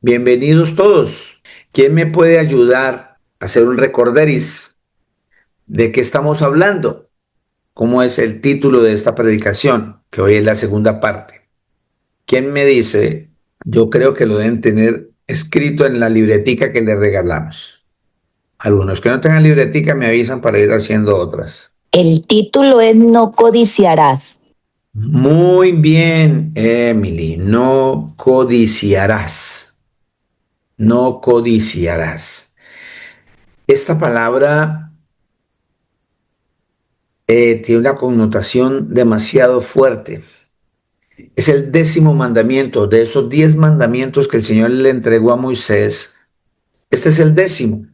Bienvenidos todos. ¿Quién me puede ayudar a hacer un recorderis de qué estamos hablando? ¿Cómo es el título de esta predicación? Que hoy es la segunda parte. ¿Quién me dice? Yo creo que lo deben tener escrito en la libretica que les regalamos. Algunos que no tengan libretica me avisan para ir haciendo otras. El título es No codiciarás. Muy bien, Emily. No codiciarás. No codiciarás. Esta palabra tiene una connotación demasiado fuerte. Es el 10.º mandamiento de esos 10 mandamientos que el Señor le entregó a Moisés. Este es el 10.º.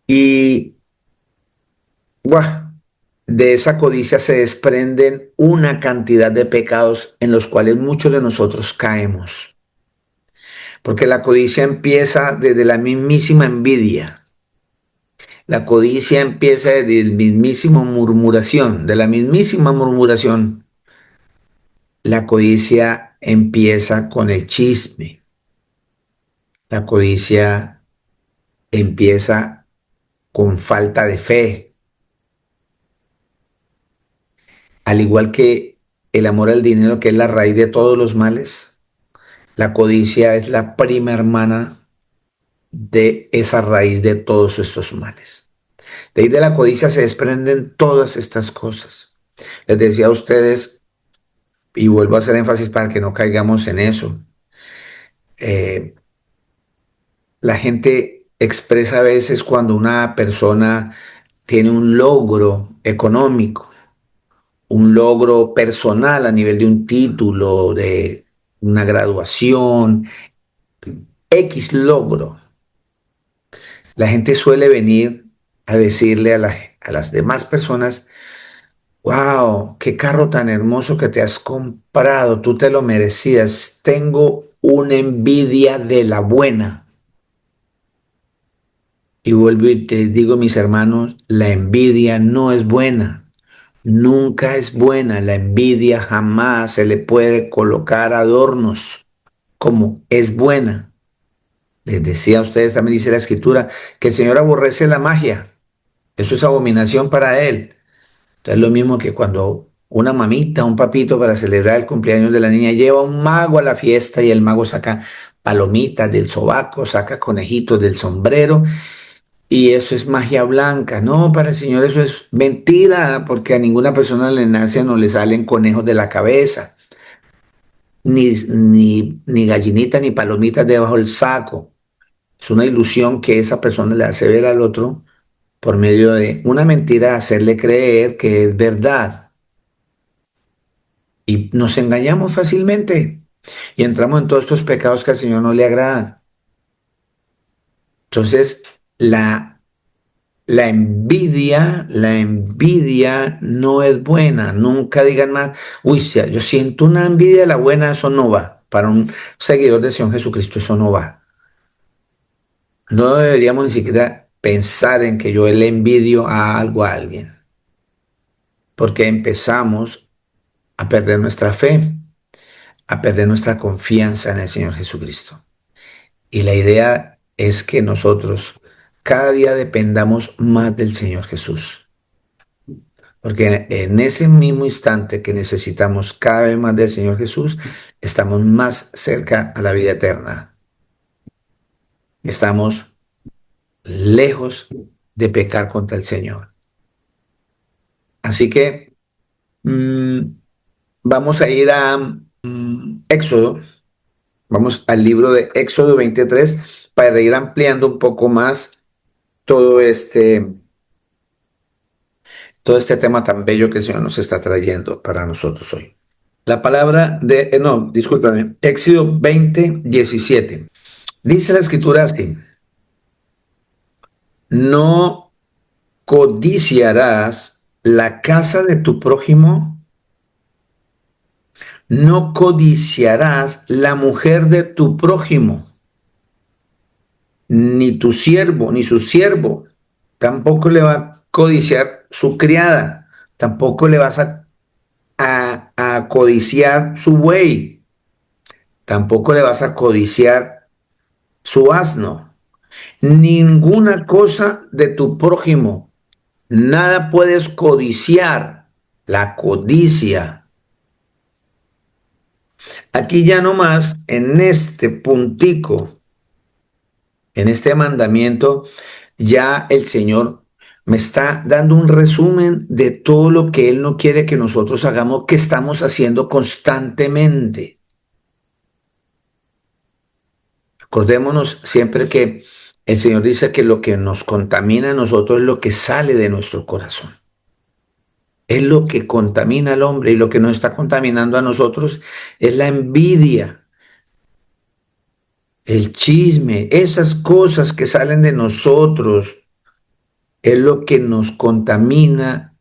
Y ¡buah! De esa codicia se desprenden una cantidad de pecados en los cuales muchos de nosotros caemos. Porque la codicia empieza desde la mismísima envidia. La codicia empieza desde el mismísimo murmuración, de la mismísima murmuración. La codicia empieza con el chisme. La codicia empieza con falta de fe. Al igual que el amor al dinero, que es la raíz de todos los males, la codicia es la prima hermana de esa raíz de todos estos males. De ahí de la codicia se desprenden todas estas cosas. Les decía a ustedes, y vuelvo a hacer énfasis para que no caigamos en eso, eh, la gente expresa a veces cuando una persona tiene un logro económico, un logro personal a nivel de un título, de una graduación, X logro. La gente suele venir a decirle a las demás personas, wow, qué carro tan hermoso que te has comprado, tú te lo merecías, tengo una envidia de la buena. Y vuelvo y te digo, mis hermanos, la envidia no es buena. Nunca es buena. La envidia jamás se le puede colocar adornos como es buena. Les decía a ustedes, también dice la escritura, que el Señor aborrece la magia. Eso es abominación para Él. Entonces, lo mismo que cuando una mamita, un papito para celebrar el cumpleaños de la niña lleva un mago a la fiesta y el mago saca palomitas del sobaco, saca conejitos del sombrero y eso es magia blanca. No, para el Señor eso es mentira, porque a ninguna persona le nacen o le salen conejos de la cabeza, ni gallinita ni palomitas debajo del saco. Es una ilusión que esa persona le hace ver al otro por medio de una mentira, hacerle creer que es verdad. Y nos engañamos fácilmente y entramos en todos estos pecados que al Señor no le agradan. Entonces, la envidia no es buena. Nunca digan más, uy, si yo siento una envidia de la buena, eso no va. Para un seguidor de Señor Jesucristo, eso no va. No deberíamos ni siquiera pensar en que yo le envidio a algo a alguien, porque empezamos a perder nuestra fe, a perder nuestra confianza en el Señor Jesucristo. Y la idea es que nosotros cada día dependamos más del Señor Jesús. Porque en ese mismo instante que necesitamos cada vez más del Señor Jesús, estamos más cerca a la vida eterna. Estamos lejos de pecar contra el Señor. Así que mmm, vamos a ir a Éxodo. Vamos al libro de Éxodo 23 para ir ampliando un poco más todo todo este tema tan bello que el Señor nos está trayendo para nosotros hoy. La palabra de, no, discúlpame, Éxodo 20:17. Dice la escritura así, no codiciarás la casa de tu prójimo, no codiciarás la mujer de tu prójimo, ni tu siervo, ni su siervo, tampoco le va a codiciar su criada, tampoco le vas a codiciar su buey, tampoco le vas a codiciar su asno, ninguna cosa de tu prójimo, nada puedes codiciar, la codicia. Aquí ya nomás, en este puntico, en este mandamiento, ya el Señor me está dando un resumen de todo lo que Él no quiere que nosotros hagamos, que estamos haciendo constantemente. Acordémonos siempre que el Señor dice que lo que nos contamina a nosotros es lo que sale de nuestro corazón. Es lo que contamina al hombre y lo que nos está contaminando a nosotros es la envidia, el chisme, esas cosas que salen de nosotros es lo que nos contamina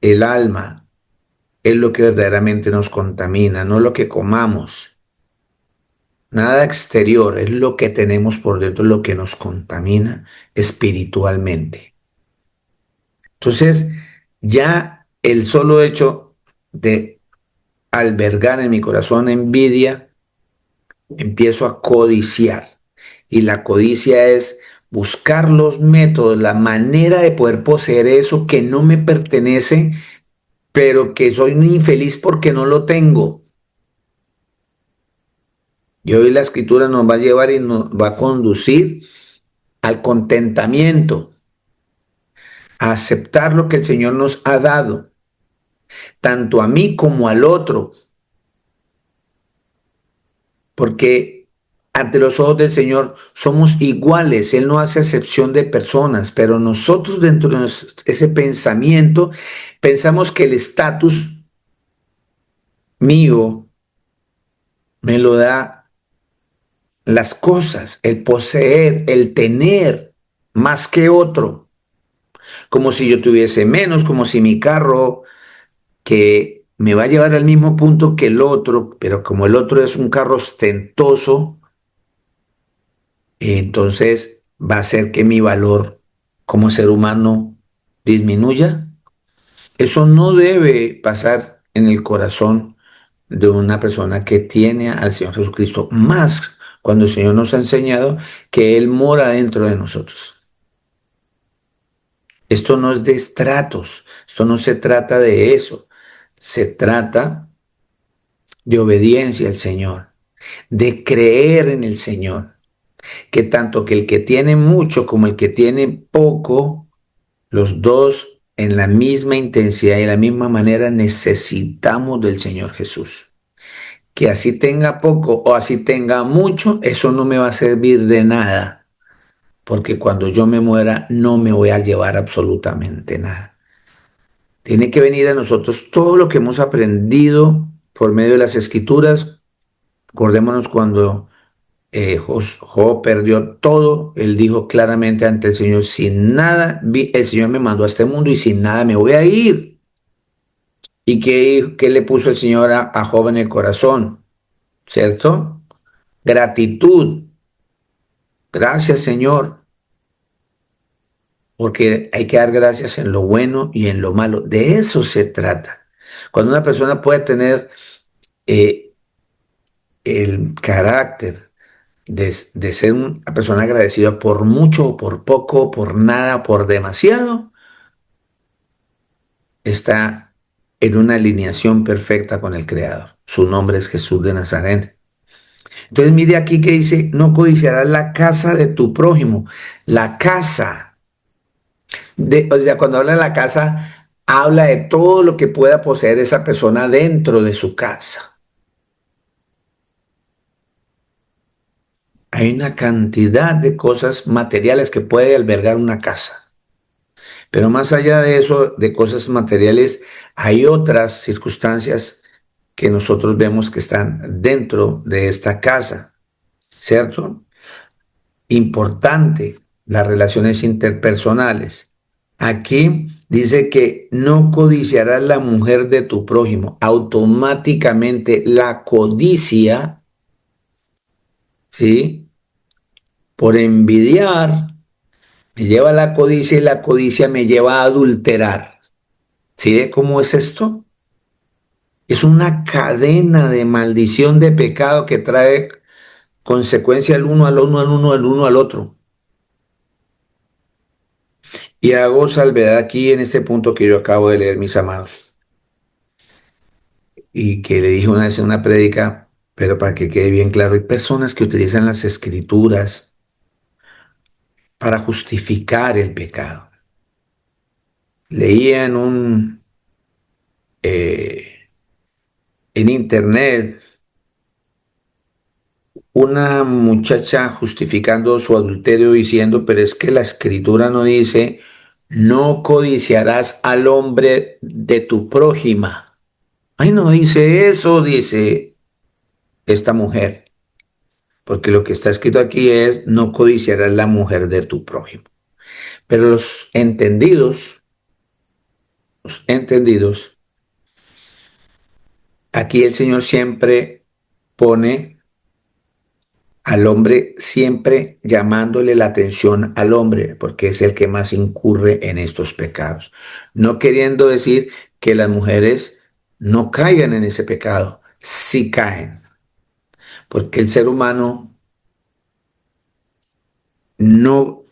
el alma, es lo que verdaderamente nos contamina, no lo que comamos. Nada exterior, es lo que tenemos por dentro, lo que nos contamina espiritualmente. Entonces, ya el solo hecho de albergar en mi corazón envidia, empiezo a codiciar. Y la codicia es buscar los métodos, la manera de poder poseer eso que no me pertenece, pero que soy un infeliz porque no lo tengo. Y hoy la escritura nos va a llevar y nos va a conducir al contentamiento, a aceptar lo que el Señor nos ha dado, tanto a mí como al otro, porque ante los ojos del Señor somos iguales, Él no hace excepción de personas, pero nosotros dentro de ese pensamiento pensamos que el estatus mío me lo da las cosas, el poseer, el tener más que otro, como si yo tuviese menos, como si mi carro que me va a llevar al mismo punto que el otro, pero como el otro es un carro ostentoso, entonces va a hacer que mi valor como ser humano disminuya. Eso no debe pasar en el corazón de una persona que tiene al Señor Jesucristo, más cuando el Señor nos ha enseñado que Él mora dentro de nosotros. Esto no es de estratos, esto no se trata de eso, se trata de obediencia al Señor, de creer en el Señor, que tanto que el que tiene mucho como el que tiene poco, los dos en la misma intensidad y de la misma manera necesitamos del Señor Jesús. Que así tenga poco o así tenga mucho, eso no me va a servir de nada, porque cuando yo me muera no me voy a llevar absolutamente nada. Tiene que venir a nosotros todo lo que hemos aprendido por medio de las escrituras. Acordémonos cuando Job perdió todo, él dijo claramente ante el Señor, sin nada, el Señor me mandó a este mundo y sin nada me voy a ir. ¿Y qué le puso el Señor a Job en el corazón? ¿Cierto? Gratitud. Gracias, Señor, porque hay que dar gracias en lo bueno y en lo malo. De eso se trata. Cuando una persona puede tener eh, el carácter de ser una persona agradecida por mucho o por poco, por nada, por demasiado, está en una alineación perfecta con el Creador. Su nombre es Jesús de Nazaret. Entonces mire aquí que dice, no codiciarás la casa de tu prójimo. La casa, o sea, cuando habla de la casa, habla de todo lo que pueda poseer esa persona dentro de su casa. Hay una cantidad de cosas materiales que puede albergar una casa. Pero más allá de eso, de cosas materiales, hay otras circunstancias que nosotros vemos que están dentro de esta casa, ¿cierto? Importante, las relaciones interpersonales. Aquí dice que no codiciarás la mujer de tu prójimo. Automáticamente la codicia, ¿sí? Por envidiar, me lleva a la codicia y la codicia me lleva a adulterar. ¿Sí ve cómo es esto? Es una cadena de maldición de pecado que trae consecuencia al uno, al uno, al uno, al uno, al otro. Y hago salvedad aquí en este punto que yo acabo de leer, mis amados, y que le dije una vez en una prédica, pero para que quede bien claro, hay personas que utilizan las escrituras para justificar el pecado. Leía en internet una muchacha justificando su adulterio diciendo, pero es que la escritura no dice, no codiciarás al hombre de tu prójima. Ay, no dice eso, dice esta mujer, porque lo que está escrito aquí es, no codiciarás la mujer de tu prójimo. Pero los entendidos, aquí el Señor siempre pone al hombre, siempre llamándole la atención al hombre, porque es el que más incurre en estos pecados. No queriendo decir que las mujeres no caigan en ese pecado, sí caen, porque el ser humano no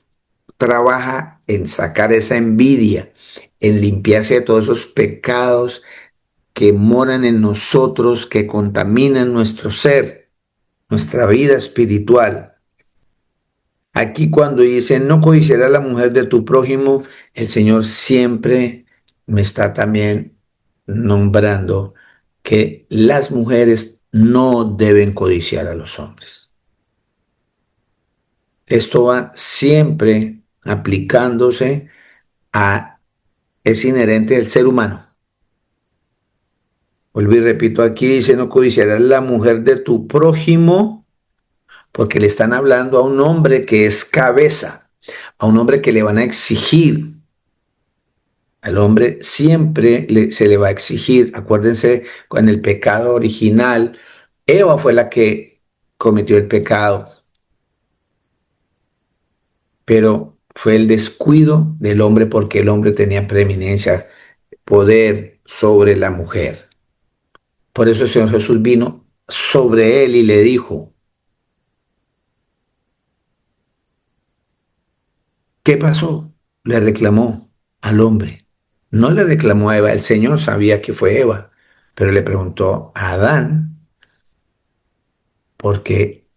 trabaja en sacar esa envidia, en limpiarse de todos esos pecados que moran en nosotros, que contaminan nuestro ser, nuestra vida espiritual. Aquí cuando dice, no codiciarás la mujer de tu prójimo, el Señor siempre me está también nombrando que las mujeres no deben codiciar a los hombres. Esto va siempre aplicándose a, es inherente del ser humano. Vuelvo y repito, aquí dice, no codiciarás la mujer de tu prójimo, porque le están hablando a un hombre que es cabeza, a un hombre que le van a exigir. Al hombre siempre se le va a exigir. Acuérdense, con el pecado original, Eva fue la que cometió el pecado, pero fue el descuido del hombre porque el hombre tenía preeminencia, poder sobre la mujer. Por eso el Señor Jesús vino sobre él y le dijo, ¿qué pasó? Le reclamó al hombre. No le reclamó a Eva, el Señor sabía que fue Eva, pero le preguntó a Adán, porque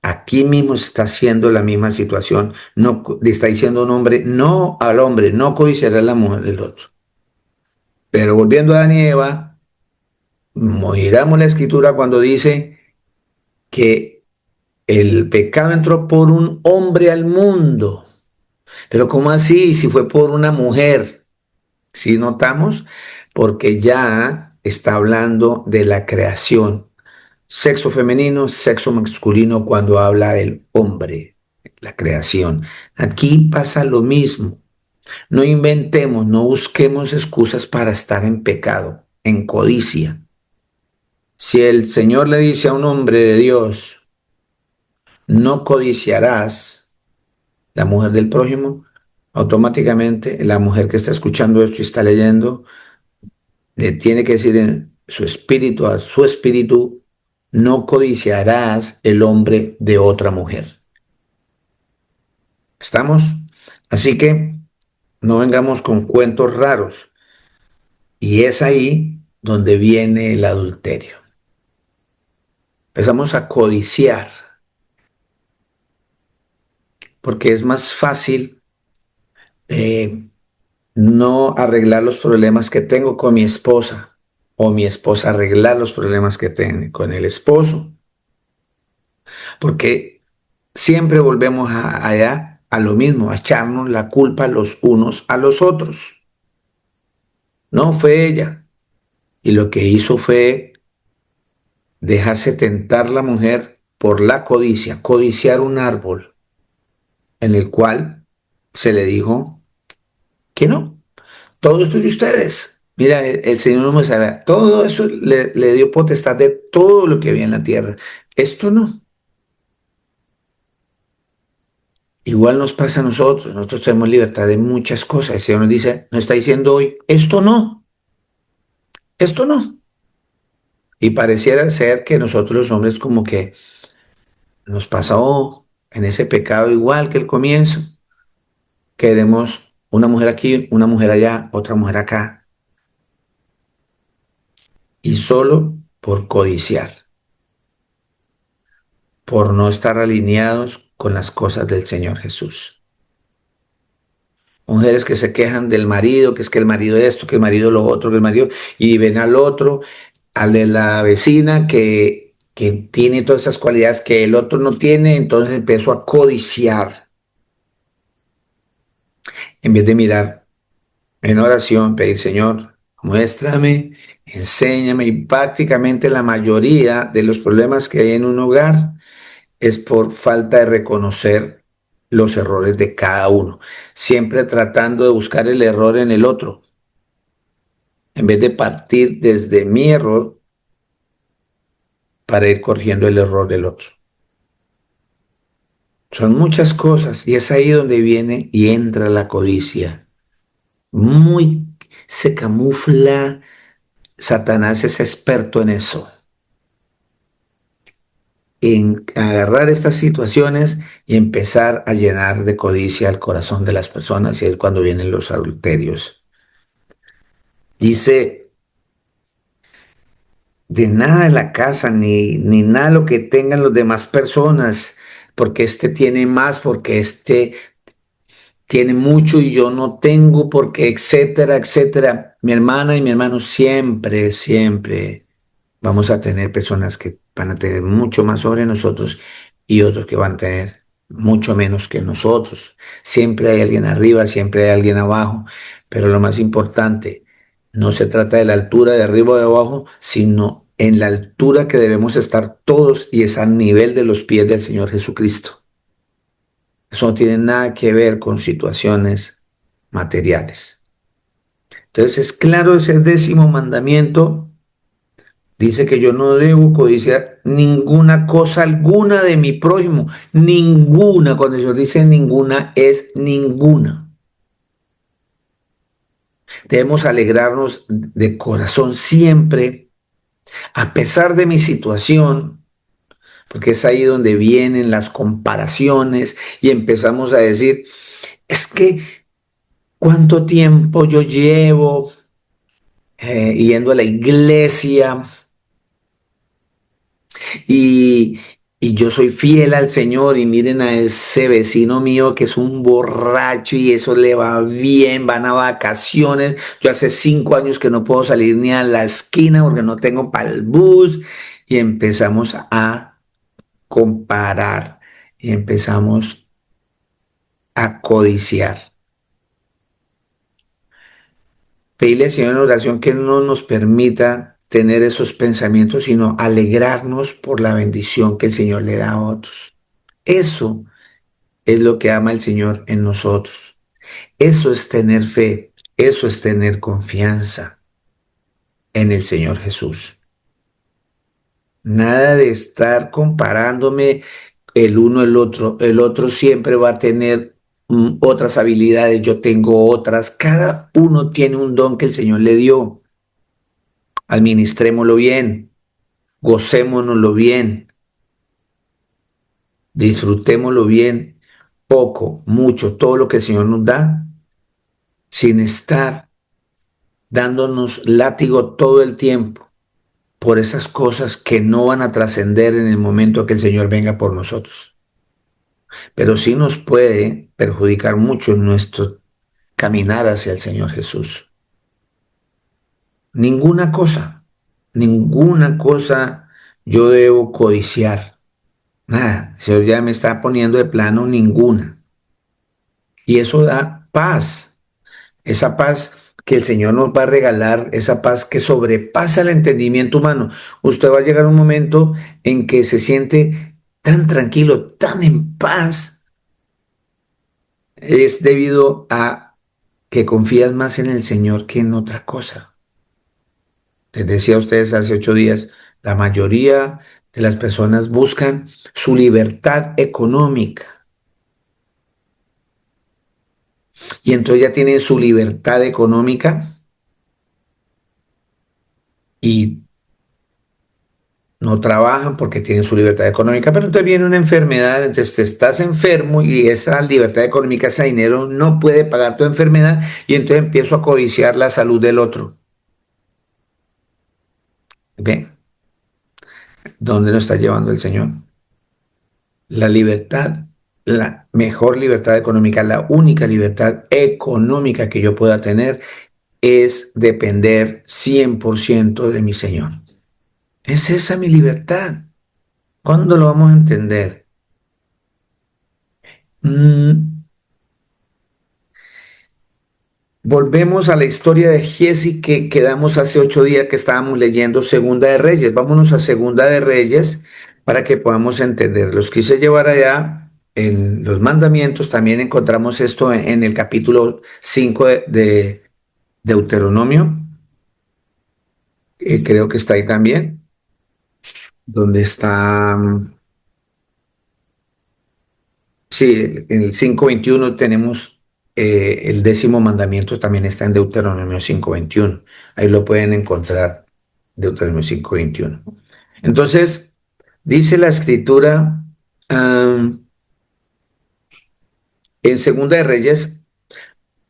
aquí mismo se está haciendo la misma situación. No, le está diciendo un hombre, no al hombre, no codiciará la mujer del otro. Pero volviendo a Adán y Eva, miramos la escritura cuando dice que el pecado entró por un hombre al mundo. Pero ¿cómo así? Si fue por una mujer. Si notamos, porque ya está hablando de la creación, sexo femenino, sexo masculino cuando habla del hombre, la creación. Aquí pasa lo mismo. No inventemos, no busquemos excusas para estar en pecado, en codicia. Si el Señor le dice a un hombre de Dios, no codiciarás la mujer del prójimo, automáticamente la mujer que está escuchando esto y está leyendo, le tiene que decir en su espíritu, a su espíritu, no codiciarás el hombre de otra mujer. ¿Estamos? Así que no vengamos con cuentos raros. Y es ahí donde viene el adulterio. Empezamos a codiciar, porque es más fácil no arreglar los problemas que tengo con mi esposa, o mi esposa arreglar los problemas que tiene con el esposo, porque siempre volvemos allá a lo mismo, a echarnos la culpa los unos a los otros. No fue ella. Y lo que hizo fue dejarse tentar la mujer por la codicia, codiciar un árbol en el cual se le dijo que no, todo esto es de ustedes. Mira, el Señor no me sabe, todo eso le dio potestad de todo lo que había en la tierra. Esto no. Igual nos pasa a nosotros tenemos libertad de muchas cosas. El Señor nos dice, nos está diciendo hoy, esto no, esto no. Y pareciera ser que nosotros los hombres como que nos pasó en ese pecado igual que el comienzo. Queremos una mujer aquí, una mujer allá, otra mujer acá. Y solo por codiciar, por no estar alineados con las cosas del Señor Jesús. Mujeres que se quejan del marido, que es que el marido esto, que el marido lo otro, que el marido, y ven al otro, al de la vecina que tiene todas esas cualidades que el otro no tiene, entonces empezó a codiciar en vez de mirar en oración, pedir, Señor, muéstrame, enséñame, y prácticamente la mayoría de los problemas que hay en un hogar es por falta de reconocer los errores de cada uno, siempre tratando de buscar el error en el otro, en vez de partir desde mi error para ir corrigiendo el error del otro. Son muchas cosas y es ahí donde viene y entra la codicia. Muy se camufla, Satanás es experto en eso, en agarrar estas situaciones y empezar a llenar de codicia el corazón de las personas y es cuando vienen los adulterios. Dice, de nada de la casa, ni nada lo que tengan las demás personas, porque este tiene más, porque este tiene mucho y yo no tengo, porque etcétera, etcétera. Mi hermana y mi hermano siempre, siempre vamos a tener personas que van a tener mucho más sobre nosotros y otros que van a tener mucho menos que nosotros. Siempre hay alguien arriba, siempre hay alguien abajo, pero lo más importante, no se trata de la altura de arriba o de abajo, sino en la altura que debemos estar todos y es al nivel de los pies del Señor Jesucristo. Eso no tiene nada que ver con situaciones materiales. Entonces es claro ese 10.º mandamiento. Dice que yo no debo codiciar ninguna cosa alguna de mi prójimo. Ninguna. Cuando el Señor dice ninguna, es ninguna. Debemos alegrarnos de corazón siempre, a pesar de mi situación, porque es ahí donde vienen las comparaciones y empezamos a decir, es que cuánto tiempo yo llevo yendo a la iglesia, y, y yo soy fiel al Señor y miren a ese vecino mío que es un borracho y eso le va bien, van a vacaciones. Yo hace 5 años que no puedo salir ni a la esquina porque no tengo para el bus y empezamos a comparar y empezamos a codiciar. Pedirle al Señor en oración que no nos permita tener esos pensamientos, sino alegrarnos por la bendición que el Señor le da a otros. Eso es lo que ama el Señor en nosotros. Eso es tener fe, eso es tener confianza en el Señor Jesús. Nada de estar comparándome el uno el otro siempre va a tener otras habilidades, yo tengo otras, cada uno tiene un don que el Señor le dio. Administrémoslo bien, gocémonoslo bien, disfrutémoslo bien, poco, mucho, todo lo que el Señor nos da, sin estar dándonos látigo todo el tiempo por esas cosas que no van a trascender en el momento que el Señor venga por nosotros. Pero sí nos puede perjudicar mucho en nuestro caminar hacia el Señor Jesús. Ninguna cosa yo debo codiciar. Nada, el Señor ya me está poniendo de plano ninguna. Y eso da paz. Esa paz que el Señor nos va a regalar, esa paz que sobrepasa el entendimiento humano. Usted va a llegar a un momento en que se siente tan tranquilo, tan en paz, es debido a que confías más en el Señor que en otra cosa. Les decía a ustedes hace 8 días, la mayoría de las personas buscan su libertad económica y entonces ya tienen su libertad económica y no trabajan porque tienen su libertad económica, pero entonces viene una enfermedad, entonces te estás enfermo y esa libertad económica, ese dinero no puede pagar tu enfermedad y entonces empiezo a codiciar la salud del otro. ¿Ven? ¿Dónde nos está llevando el Señor? La libertad, la mejor libertad económica, la única libertad económica que yo pueda tener es depender 100% de mi Señor. Es esa mi libertad. ¿Cuándo lo vamos a entender? Mm, Volvemos a la historia de Giesi que quedamos hace 8 días que estábamos leyendo Segunda de Reyes. Vámonos a Segunda de Reyes para que podamos entender. Los quise llevar allá en los mandamientos. También encontramos esto en el capítulo 5 de Deuteronomio. Creo que está ahí también, donde está. Sí, en el 5:21 tenemos el 10.º mandamiento, también está en Deuteronomio 5:21. Ahí lo pueden encontrar, Deuteronomio 5:21. Entonces, dice la escritura en Segunda de Reyes,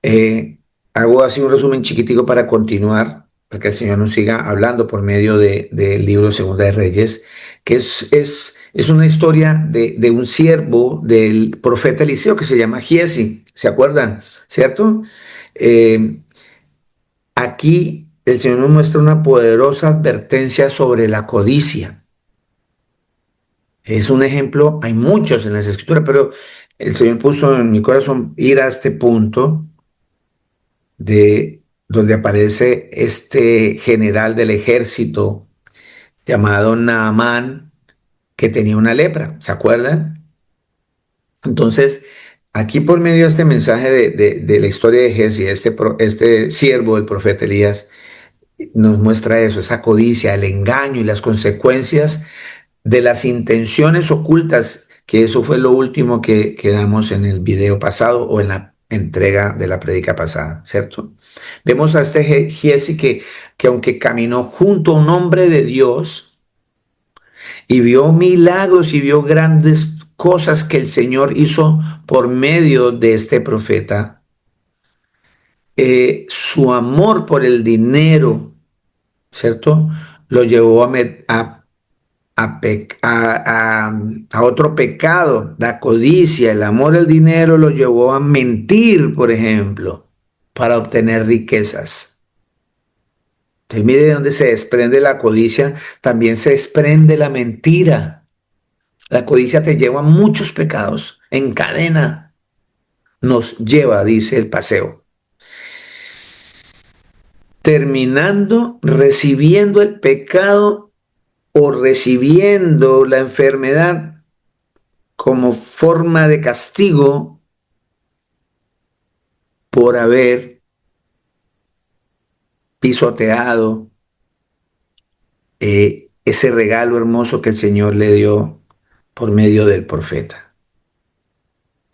eh, hago así un resumen chiquitico para continuar, para que el Señor nos siga hablando por medio del libro Segunda de Reyes, que es una historia de un siervo del profeta Eliseo que se llama Giesi, ¿se acuerdan? ¿Cierto? Eh, Aquí el Señor nos muestra una poderosa advertencia sobre la codicia. Es un ejemplo, hay muchos en las escrituras, pero el Señor puso en mi corazón ir a este punto de donde aparece este general del ejército llamado Naamán, que tenía una lepra, ¿se acuerdan? Entonces, aquí por medio de este mensaje de la historia de Giesi, este siervo del profeta Elías, nos muestra eso, esa codicia, el engaño y las consecuencias de las intenciones ocultas, que eso fue lo último que damos en el video pasado o en la entrega de la prédica pasada, ¿cierto? Vemos a este Giesi que aunque caminó junto a un hombre de Dios y vio milagros y vio grandes cosas que el Señor hizo por medio de este profeta, su amor por el dinero, ¿cierto? Lo llevó a otro pecado, la codicia, el amor al dinero lo llevó a mentir, por ejemplo, para obtener riquezas. Entonces mire de dónde se desprende la codicia, también se desprende la mentira. La codicia te lleva a muchos pecados, en cadena nos lleva, dice el paseo. Terminando recibiendo el pecado o recibiendo la enfermedad como forma de castigo por haber pisoteado ese regalo hermoso que el Señor le dio por medio del profeta.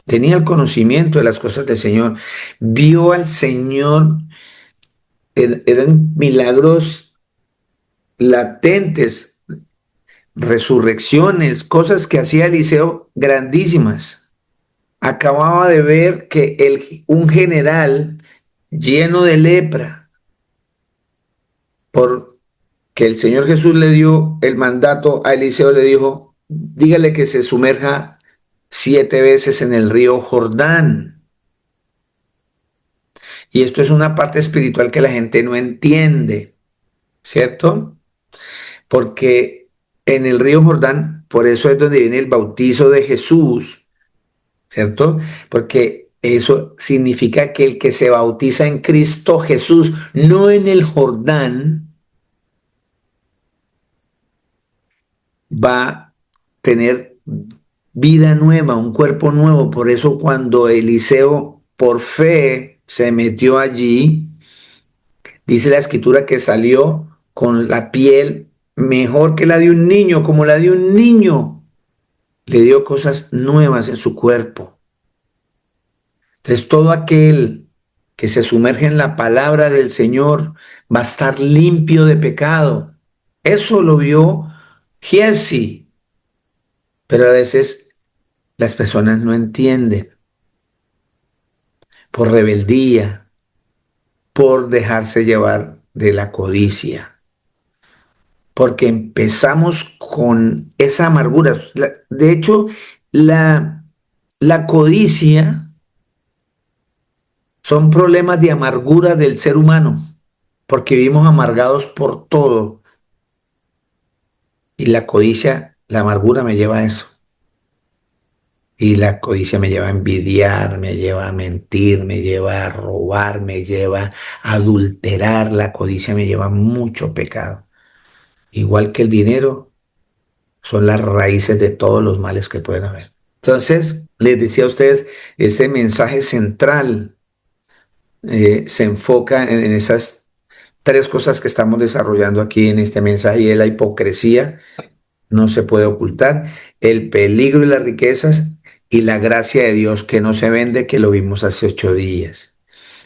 Tenía el conocimiento de las cosas del Señor, vio al Señor, eran milagros latentes, resurrecciones, cosas que hacía Eliseo grandísimas. Acababa de ver que un general lleno de lepra, porque el Señor Jesús le dio el mandato a Eliseo, le dijo, dígale que se sumerja 7 veces en el río Jordán. Y esto es una parte espiritual que la gente no entiende, ¿cierto? Porque en el río Jordán, por eso es donde viene el bautizo de Jesús, ¿cierto? Porque eso significa que el que se bautiza en Cristo Jesús, no en el Jordán, va a tener vida nueva, un cuerpo nuevo. Por eso cuando Eliseo por fe se metió allí, dice la escritura que salió con la piel mejor que la de un niño, como la de un niño. Le dio cosas nuevas en su cuerpo. Entonces todo aquel que se sumerge en la palabra del Señor va a estar limpio de pecado. Eso lo vio Giesi, pero a veces las personas no entienden por rebeldía, por dejarse llevar de la codicia, porque empezamos con esa amargura. De hecho, la codicia son problemas de amargura del ser humano, porque vivimos amargados por todo. Y la codicia, la amargura me lleva a eso. Y la codicia me lleva a envidiar, me lleva a mentir, me lleva a robar, me lleva a adulterar. La codicia me lleva a mucho pecado. Igual que el dinero, son las raíces de todos los males que pueden haber. Entonces, les decía a ustedes, ese mensaje central se enfoca en esas tres cosas que estamos desarrollando aquí en este mensaje, y es la hipocresía, no se puede ocultar, el peligro y las riquezas, y la gracia de Dios que no se vende, que lo vimos hace 8 días.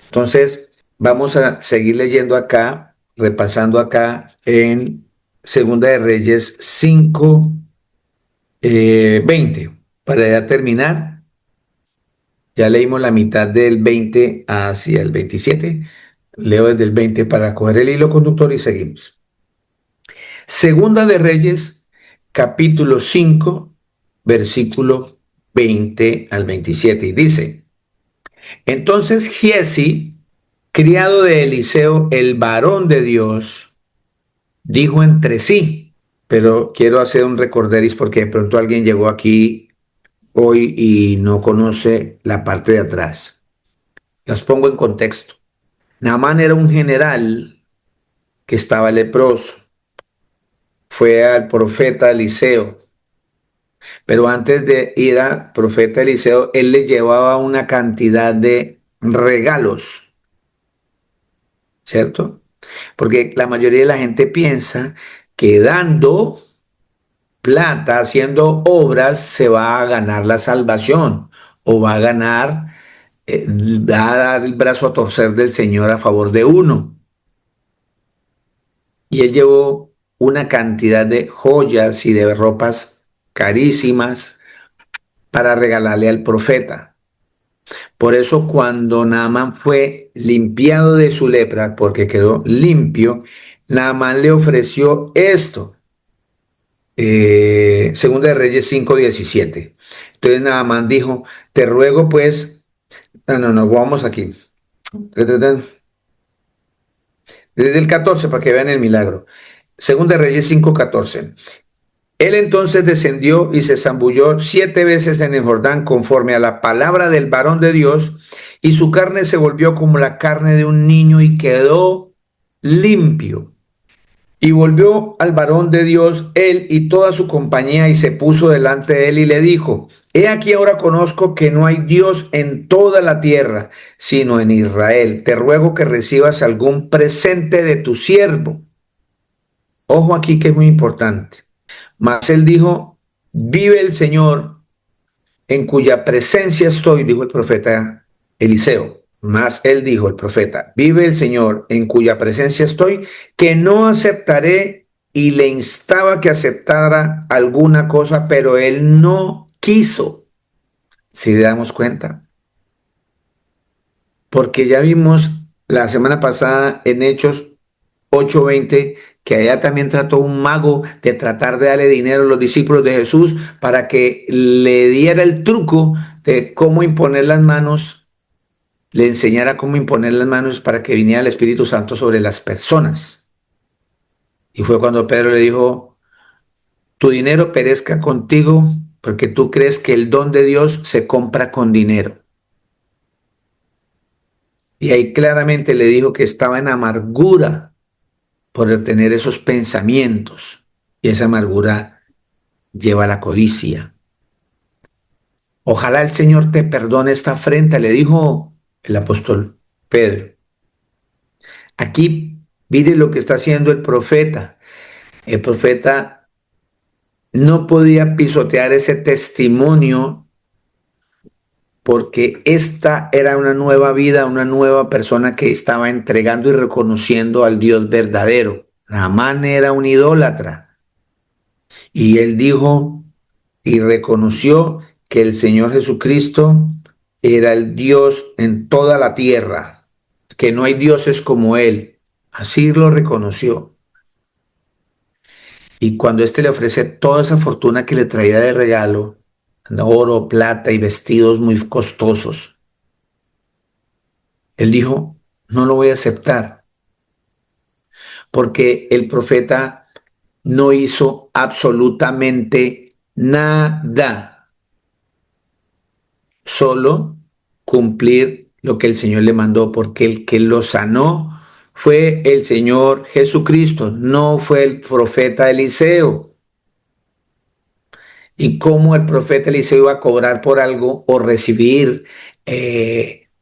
Entonces, vamos a seguir leyendo acá, repasando acá en Segunda de Reyes 5, 20. Para ya terminar, ya leímos la mitad del 20 hacia el 27. Leo desde el 20 para coger el hilo conductor y seguimos. Segunda de Reyes, capítulo 5, versículo 20 al 27. Y dice: Entonces Giesi, criado de Eliseo, el varón de Dios, dijo entre sí, pero quiero hacer un recorderis porque de pronto alguien llegó aquí hoy y no conoce la parte de atrás. Los pongo en contexto. Naamán era un general que estaba leproso. Fue al profeta Eliseo, pero antes de ir al profeta Eliseo, él le llevaba una cantidad de regalos, ¿cierto? Porque la mayoría de la gente piensa que dando plata, haciendo obras, se va a ganar la salvación o va a ganar, va a dar el brazo a torcer del Señor a favor de uno. Y él llevó una cantidad de joyas y de ropas carísimas para regalarle al profeta. Por eso cuando Naamán fue limpiado de su lepra, porque quedó limpio, Naamán le ofreció esto. Segunda de Reyes 5:17. Entonces Naamán dijo: te ruego pues, no, vamos aquí. Desde el 14 para que vean el milagro. Segunda de Reyes 5:14. Él entonces descendió y se zambulló 7 veces en el Jordán conforme a la palabra del varón de Dios, y su carne se volvió como la carne de un niño y quedó limpio. Y volvió al varón de Dios él y toda su compañía, y se puso delante de él y le dijo: He aquí ahora conozco que no hay Dios en toda la tierra, sino en Israel. Te ruego que recibas algún presente de tu siervo. Ojo aquí que es muy importante. Mas él dijo: Vive el Señor, en cuya presencia estoy, dijo el profeta Eliseo. Mas él dijo, el profeta: Vive el Señor, en cuya presencia estoy, que no aceptaré. Y le instaba que aceptara alguna cosa, pero él no quiso. Si damos cuenta, porque ya vimos la semana pasada en Hechos 8:20, que allá también trató un mago de tratar de darle dinero a los discípulos de Jesús para que le diera el truco de cómo imponer las manos, le enseñara cómo imponer las manos para que viniera el Espíritu Santo sobre las personas. Y fue cuando Pedro le dijo: tu dinero perezca contigo, porque tú crees que el don de Dios se compra con dinero. Y ahí claramente le dijo que estaba en amargura por tener esos pensamientos, y esa amargura lleva a la codicia. Ojalá el Señor te perdone esta afrenta, le dijo el apóstol Pedro. Aquí mire lo que está haciendo el profeta. El profeta no podía pisotear ese testimonio, porque esta era una nueva vida, una nueva persona que estaba entregando y reconociendo al Dios verdadero. Naamán era un idólatra. Y él dijo y reconoció que el Señor Jesucristo era el Dios en toda la tierra, que no hay dioses como él. Así lo reconoció. Y cuando éste le ofrece toda esa fortuna que le traía de regalo, oro, plata y vestidos muy costosos, él dijo, no lo voy a aceptar, porque el profeta no hizo absolutamente nada, solo cumplir lo que el Señor le mandó, porque el que lo sanó fue el Señor Jesucristo, no fue el profeta Eliseo. Y cómo el profeta Eliseo iba a cobrar por algo o recibir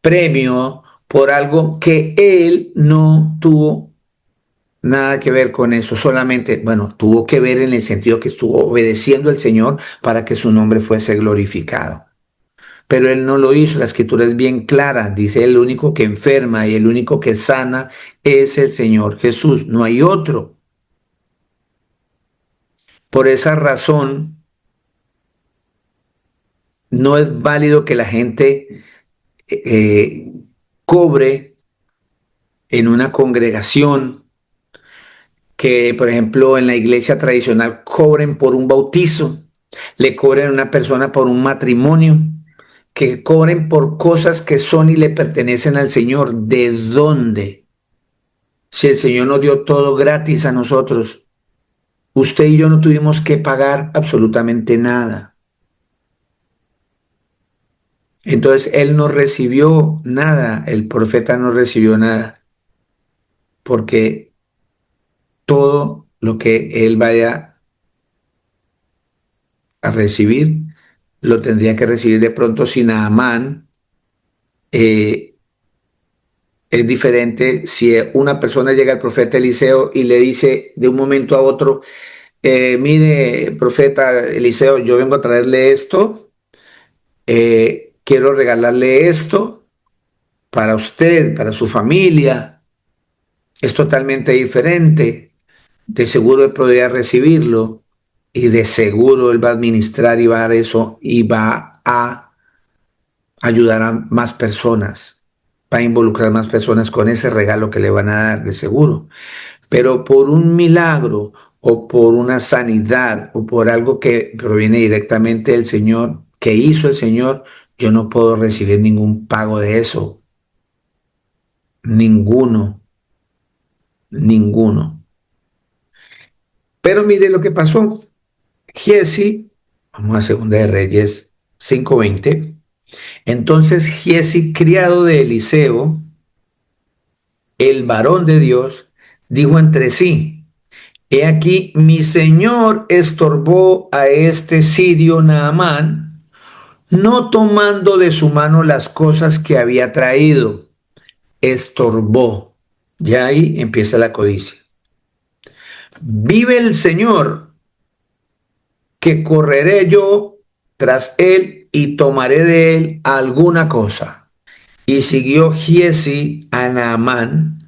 premio por algo que él no tuvo nada que ver con eso, solamente, bueno, tuvo que ver en el sentido que estuvo obedeciendo al Señor para que su nombre fuese glorificado. Pero él no lo hizo, la escritura es bien clara, dice el único que enferma y el único que sana es el Señor Jesús, no hay otro. Por esa razón, no es válido que la gente eh, cobre en una congregación, que por ejemplo en la iglesia tradicional cobren por un bautizo, le cobren a una persona por un matrimonio, que cobren por cosas que son y le pertenecen al Señor. ¿De dónde? Si el Señor nos dio todo gratis a nosotros, usted y yo no tuvimos que pagar absolutamente nada. Entonces Él no recibió nada, el profeta no recibió nada, porque todo lo que Él vaya a recibir, lo tendría que recibir de pronto sin Naamán. Eh, es diferente si una persona llega al profeta Eliseo y le dice de un momento a otro, mire, profeta Eliseo, yo vengo a traerle esto, quiero regalarle esto para usted, para su familia. Es totalmente diferente. De seguro él podría recibirlo y de seguro él va a administrar y va a dar eso y va a ayudar a más personas, va a involucrar más personas con ese regalo que le van a dar de seguro. Pero por un milagro o por una sanidad o por algo que proviene directamente del Señor, que hizo el Señor, yo no puedo recibir ningún pago de eso. Ninguno, ninguno. Pero mire lo que pasó. Giesi, vamos a Segunda de Reyes 5:20. Entonces Giesi, criado de Eliseo, el varón de Dios, dijo entre sí, he aquí, mi señor estorbó a este sirio Naamán, no tomando de su mano las cosas que había traído. Estorbó. Ya ahí empieza la codicia. Vive el Señor, que correré yo tras él y tomaré de él alguna cosa. Y siguió Giesi a Naamán.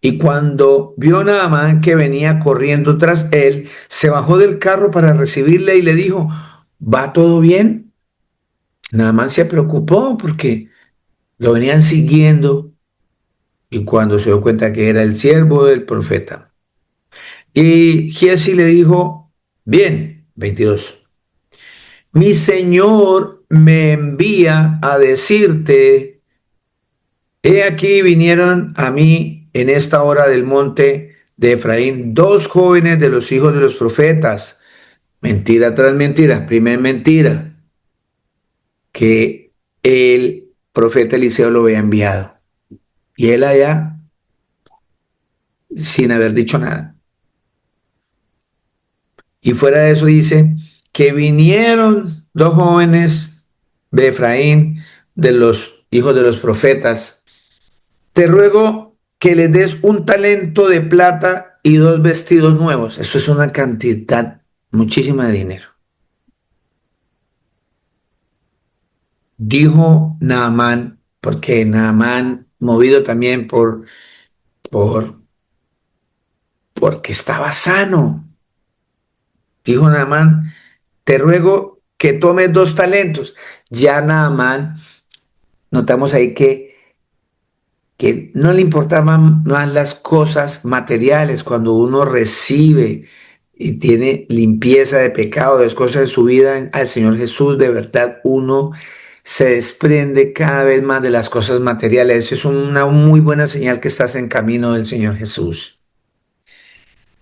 Y cuando vio a Naamán que venía corriendo tras él, se bajó del carro para recibirle y le dijo, ¿va todo bien? Naamán se preocupó porque lo venían siguiendo y cuando se dio cuenta que era el siervo del profeta. Y Giesi le dijo, bien, 22, mi señor me envía a decirte, he aquí vinieron a mí en esta hora del monte de Efraín dos jóvenes de los hijos de los profetas. Mentira tras mentira. Primer mentira, que el profeta Eliseo lo había enviado. Y él allá sin haber dicho nada. Y fuera de eso dice que vinieron dos jóvenes de Efraín, de los hijos de los profetas. Te ruego que les des un talento de plata y dos vestidos nuevos. Eso es una cantidad muchísima de dinero. Dijo Naamán, porque Naamán, movido también por porque estaba sano, Dijo Naamán, te ruego que tomes 2 talentos. Ya Naamán, notamos ahí que no le importaban más las cosas materiales cuando uno recibe y tiene limpieza de pecado, de las cosas de su vida al Señor Jesús. De verdad, uno se desprende cada vez más de las cosas materiales. Eso es una muy buena señal que estás en camino del Señor Jesús.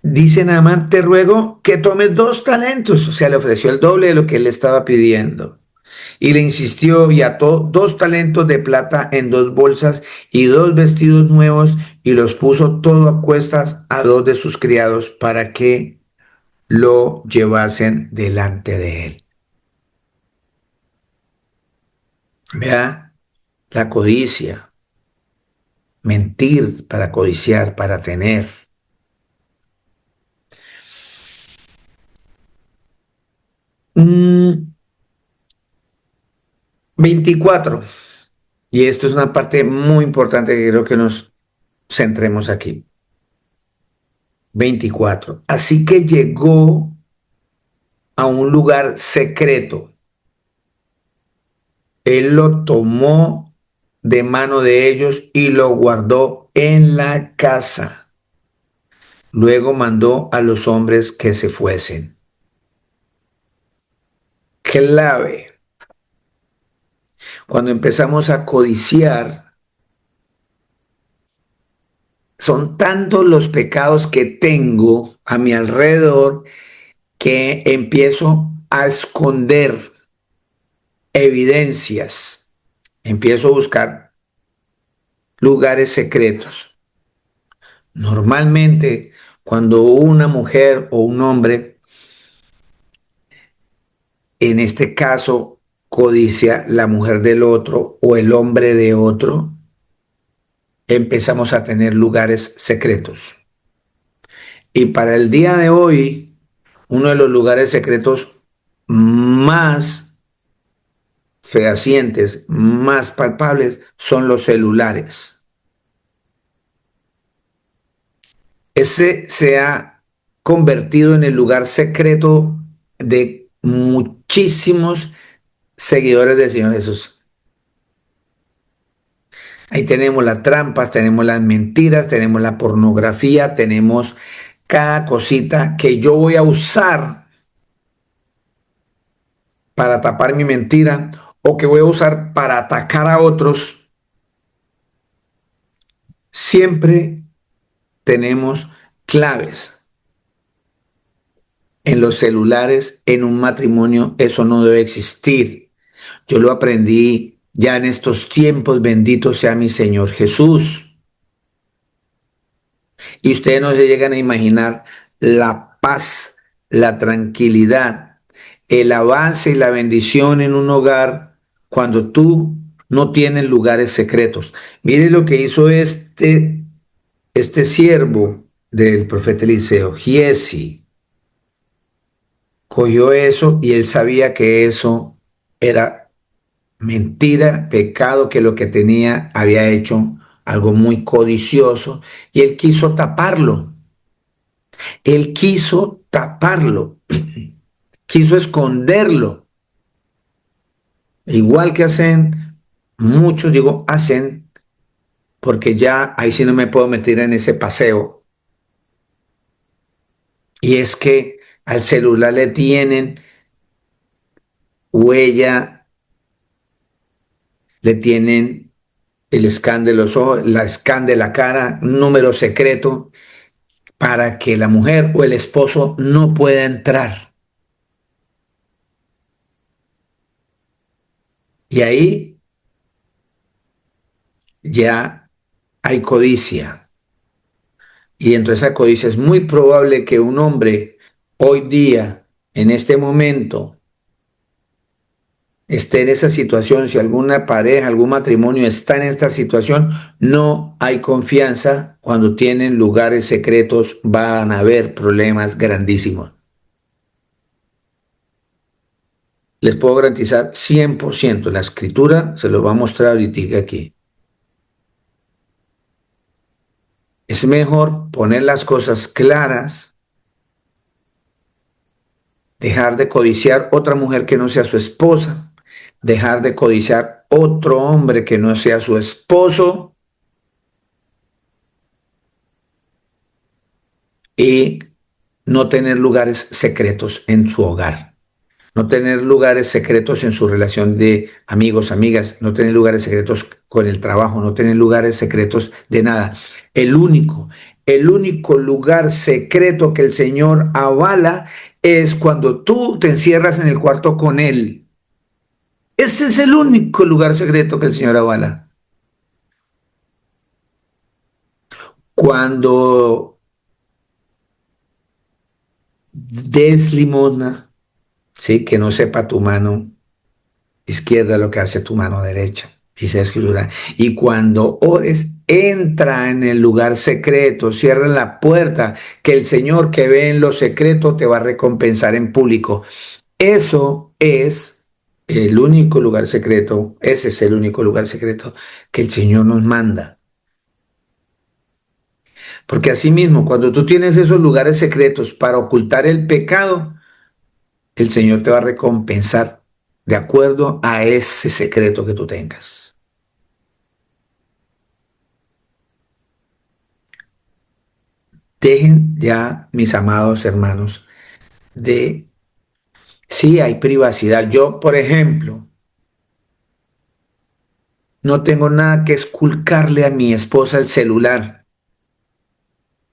Dice Naamán, te ruego que tomes 2 talentos. O sea, le ofreció el doble de lo que él estaba pidiendo. Y le insistió y ató 2 talentos de plata en 2 bolsas y 2 vestidos nuevos y los puso todo a cuestas a 2 de sus criados para que lo llevasen delante de él. Vea la codicia, mentir para codiciar, para tener. 24. Y esto es una parte muy importante que creo que nos centremos aquí. 24. Así que llegó a un lugar secreto. Él lo tomó de mano de ellos y lo guardó en la casa. Luego mandó a los hombres que se fuesen. Clave. Cuando empezamos a codiciar, son tantos los pecados que tengo a mi alrededor que empiezo a esconder evidencias. Empiezo a buscar lugares secretos. Normalmente, cuando una mujer o un hombre, en este caso, codicia la mujer del otro o el hombre de otro, empezamos a tener lugares secretos. Y para el día de hoy, uno de los lugares secretos más fehacientes, más palpables, son los celulares. Ese se ha convertido en el lugar secreto de muchísimos seguidores del Señor Jesús. Ahí tenemos las trampas, tenemos las mentiras, tenemos la pornografía, tenemos cada cosita que yo voy a usar para tapar mi mentira o que voy a usar para atacar a otros. Siempre tenemos claves en los celulares, en un matrimonio. Eso no debe existir. Yo lo aprendí ya en estos tiempos. Bendito sea mi Señor Jesús. Y ustedes no se llegan a imaginar la paz, la tranquilidad, el avance y la bendición en un hogar cuando tú no tienes lugares secretos. Mire lo que hizo este siervo del profeta Eliseo, Giesi. Cogió eso y él sabía que eso era mentira, pecado, que lo que tenía había hecho algo muy codicioso y él quiso taparlo. Él quiso taparlo, quiso esconderlo. Igual que hacen muchos, digo, hacen, porque ya ahí sí no me puedo meter en ese paseo. Y es que al celular le tienen huella, le tienen el scan de los ojos, la scan de la cara, un número secreto para que la mujer o el esposo no pueda entrar. Y ahí ya hay codicia. Y dentro de esa codicia es muy probable que un hombre hoy día, en este momento, esté en esa situación. Si alguna pareja, algún matrimonio está en esta situación, no hay confianza. Cuando tienen lugares secretos van a haber problemas grandísimos. Les puedo garantizar 100%. La escritura se lo va a mostrar ahorita aquí. Es mejor poner las cosas claras dejar de codiciar otra mujer que no sea su esposa, dejar de codiciar otro hombre que no sea su esposo y no tener lugares secretos en su hogar. No tener lugares secretos en su relación de amigos, amigas, no tener lugares secretos con el trabajo, no tener lugares secretos de nada. El único, el único lugar secreto que el Señor avala es cuando tú te encierras en el cuarto con Él. Ese es el único lugar secreto que el Señor avala. Cuando des limosna, sí, que no sepa tu mano izquierda lo que hace tu mano derecha, dice la escritura. Y cuando ores, entra en el lugar secreto, cierra la puerta, que el Señor que ve en lo secreto te va a recompensar en público. Eso es el único lugar secreto, ese es el único lugar secreto que el Señor nos manda. Porque asimismo, cuando tú tienes esos lugares secretos para ocultar el pecado, el Señor te va a recompensar de acuerdo a ese secreto que tú tengas. Dejen ya, mis amados hermanos, de, sí hay privacidad. Yo, por ejemplo, no tengo nada que esculcarle a mi esposa el celular,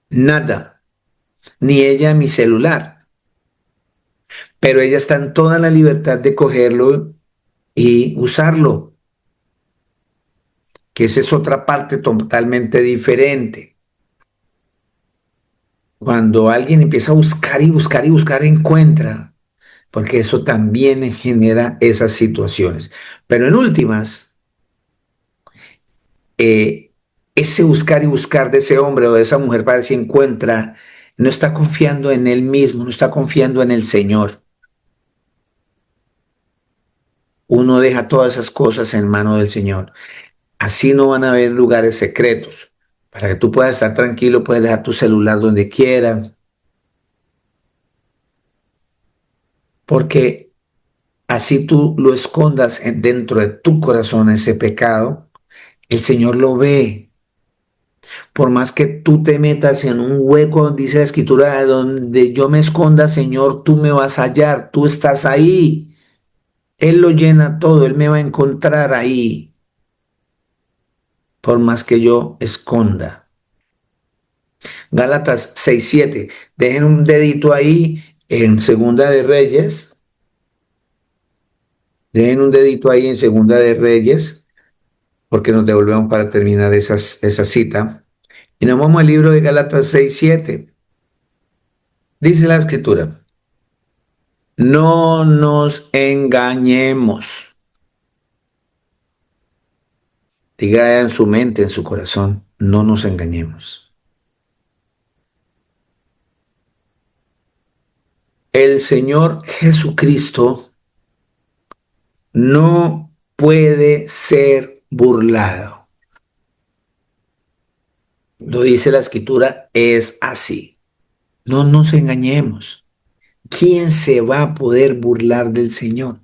nada, ni ella a mi celular, pero ella está en toda la libertad de cogerlo y usarlo, que esa es otra parte totalmente diferente. Cuando alguien empieza a buscar y buscar y buscar, encuentra, porque eso también genera esas situaciones. Pero en últimas, eh, ese buscar y buscar de ese hombre o de esa mujer para ver si encuentra, no está confiando en él mismo, no está confiando en el Señor. Uno deja todas esas cosas en mano del Señor. Así no van a haber lugares secretos. Para que tú puedas estar tranquilo, puedes dejar tu celular donde quieras, porque así tú lo escondas dentro de tu corazón ese pecado, el Señor lo ve. Por más que tú te metas en un hueco, dice la escritura, donde yo me esconda, Señor, tú me vas a hallar, tú estás ahí. Él lo llena todo, Él me va a encontrar ahí, por más que yo esconda. Gálatas 6:7. Dejen un dedito ahí en Segunda de Reyes. Dejen un dedito ahí en Segunda de Reyes, porque nos devolvemos para terminar esa cita. Y nos vamos al libro de Gálatas 6:7. Dice la escritura. No nos engañemos. Diga en su mente, en su corazón, no nos engañemos. El Señor Jesucristo no puede ser burlado. Lo dice la escritura, es así. No nos engañemos. ¿Quién se va a poder burlar del Señor?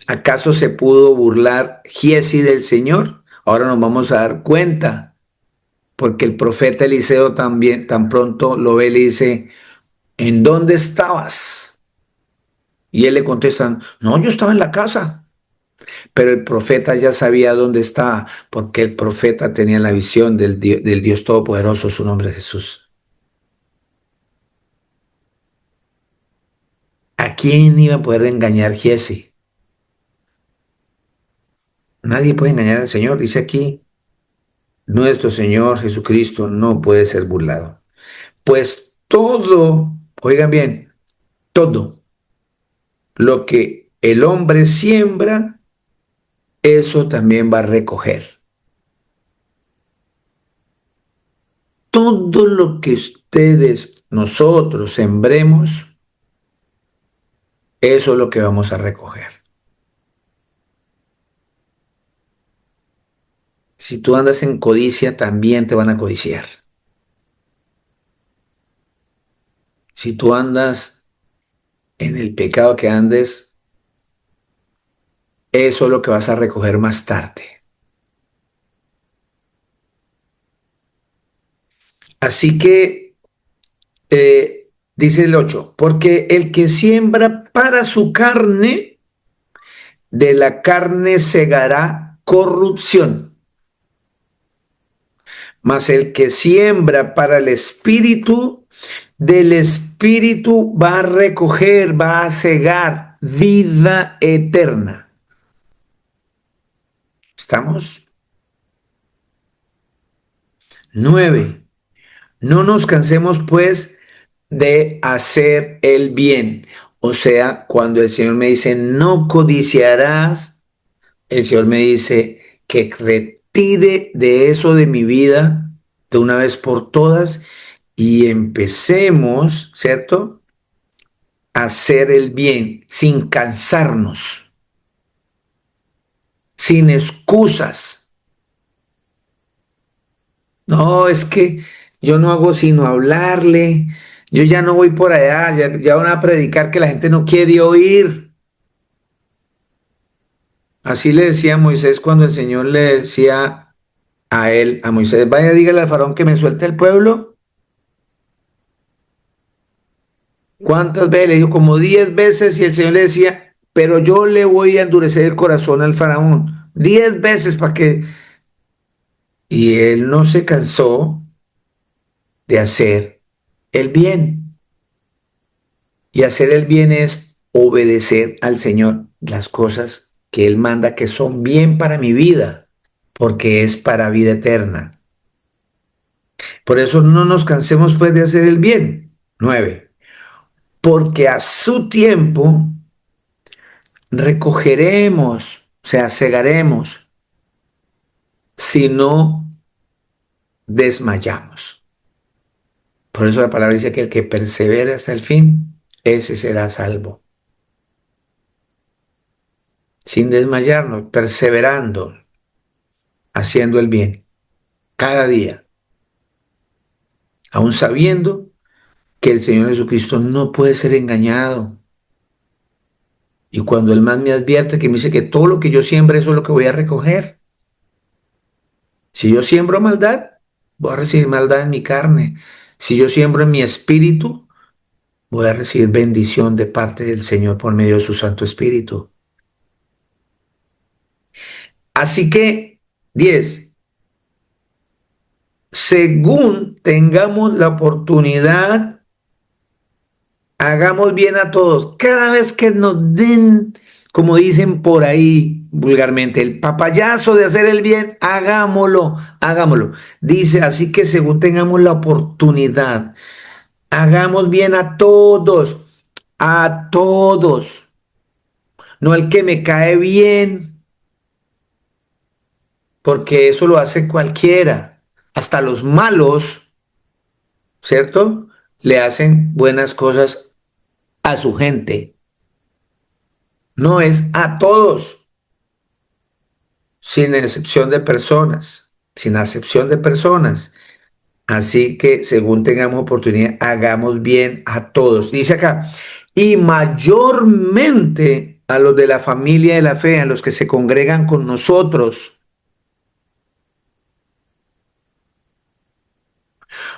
¿Acaso se pudo burlar Giesi del Señor? Ahora nos vamos a dar cuenta, porque el profeta Eliseo también, tan pronto lo ve, le dice, ¿en dónde estabas? Y él le contesta, no, yo estaba en la casa. Pero el profeta ya sabía dónde estaba, porque el profeta tenía la visión del Dios Todopoderoso, su nombre es Jesús. ¿A quién iba a poder engañar Giesi? Nadie puede engañar al Señor, dice aquí, nuestro Señor Jesucristo no puede ser burlado. Pues todo, oigan bien, todo lo que el hombre siembra, eso también va a recoger. Todo lo que ustedes, nosotros sembremos, eso es lo que vamos a recoger. Si tú andas en codicia, también te van a codiciar. Si tú andas en el pecado que andes, eso es lo que vas a recoger más tarde. Así que dice el 8, porque el que siembra para su carne, de la carne segará corrupción, mas el que siembra para el espíritu, del espíritu va a recoger, va a segar vida eterna. ¿Estamos? 9. No nos cansemos pues de hacer el bien. O sea, cuando el Señor me dice, no codiciarás, el Señor me dice que retire de eso de mi vida de una vez por todas y empecemos, ¿cierto? A hacer el bien sin cansarnos, sin excusas. No, es que yo no hago sino hablarle, yo ya no voy por allá, ya van a predicar que la gente no quiere oír. Así le decía a Moisés cuando el Señor le decía a él, a Moisés, vaya, dígale al faraón que me suelte el pueblo. ¿Cuántas veces? Le dijo como 10 veces y el Señor le decía, pero yo le voy a endurecer el corazón al faraón. 10 veces para que... Y él no se cansó de hacer el bien. Y hacer el bien es obedecer al Señor las cosas que Él manda que son bien para mi vida, porque es para vida eterna. Por eso no nos cansemos pues de hacer el bien. 9. Porque a su tiempo recogeremos, o sea, segaremos, si no desmayamos. Por eso la palabra dice que el que persevere hasta el fin, ese será salvo. Sin desmayarnos, perseverando, haciendo el bien, cada día, aún sabiendo que el Señor Jesucristo no puede ser engañado. Y cuando Él más me advierte que me dice que todo lo que yo siembre, eso es lo que voy a recoger. Si yo siembro maldad, voy a recibir maldad en mi carne. Si yo siembro en mi espíritu, voy a recibir bendición de parte del Señor por medio de su Santo Espíritu. Así que, 10, según tengamos la oportunidad, hagamos bien a todos. Cada vez que nos den, como dicen por ahí vulgarmente, el papayazo de hacer el bien, hagámoslo, hagámoslo. Dice, así que según tengamos la oportunidad, hagamos bien a todos, no el que me cae bien, porque eso lo hace cualquiera, hasta los malos, ¿cierto? Le hacen buenas cosas a su gente, no es a todos, sin excepción de personas, sin acepción de personas. Así que según tengamos oportunidad, hagamos bien a todos. Dice acá, y mayormente a los de la familia de la fe, a los que se congregan con nosotros.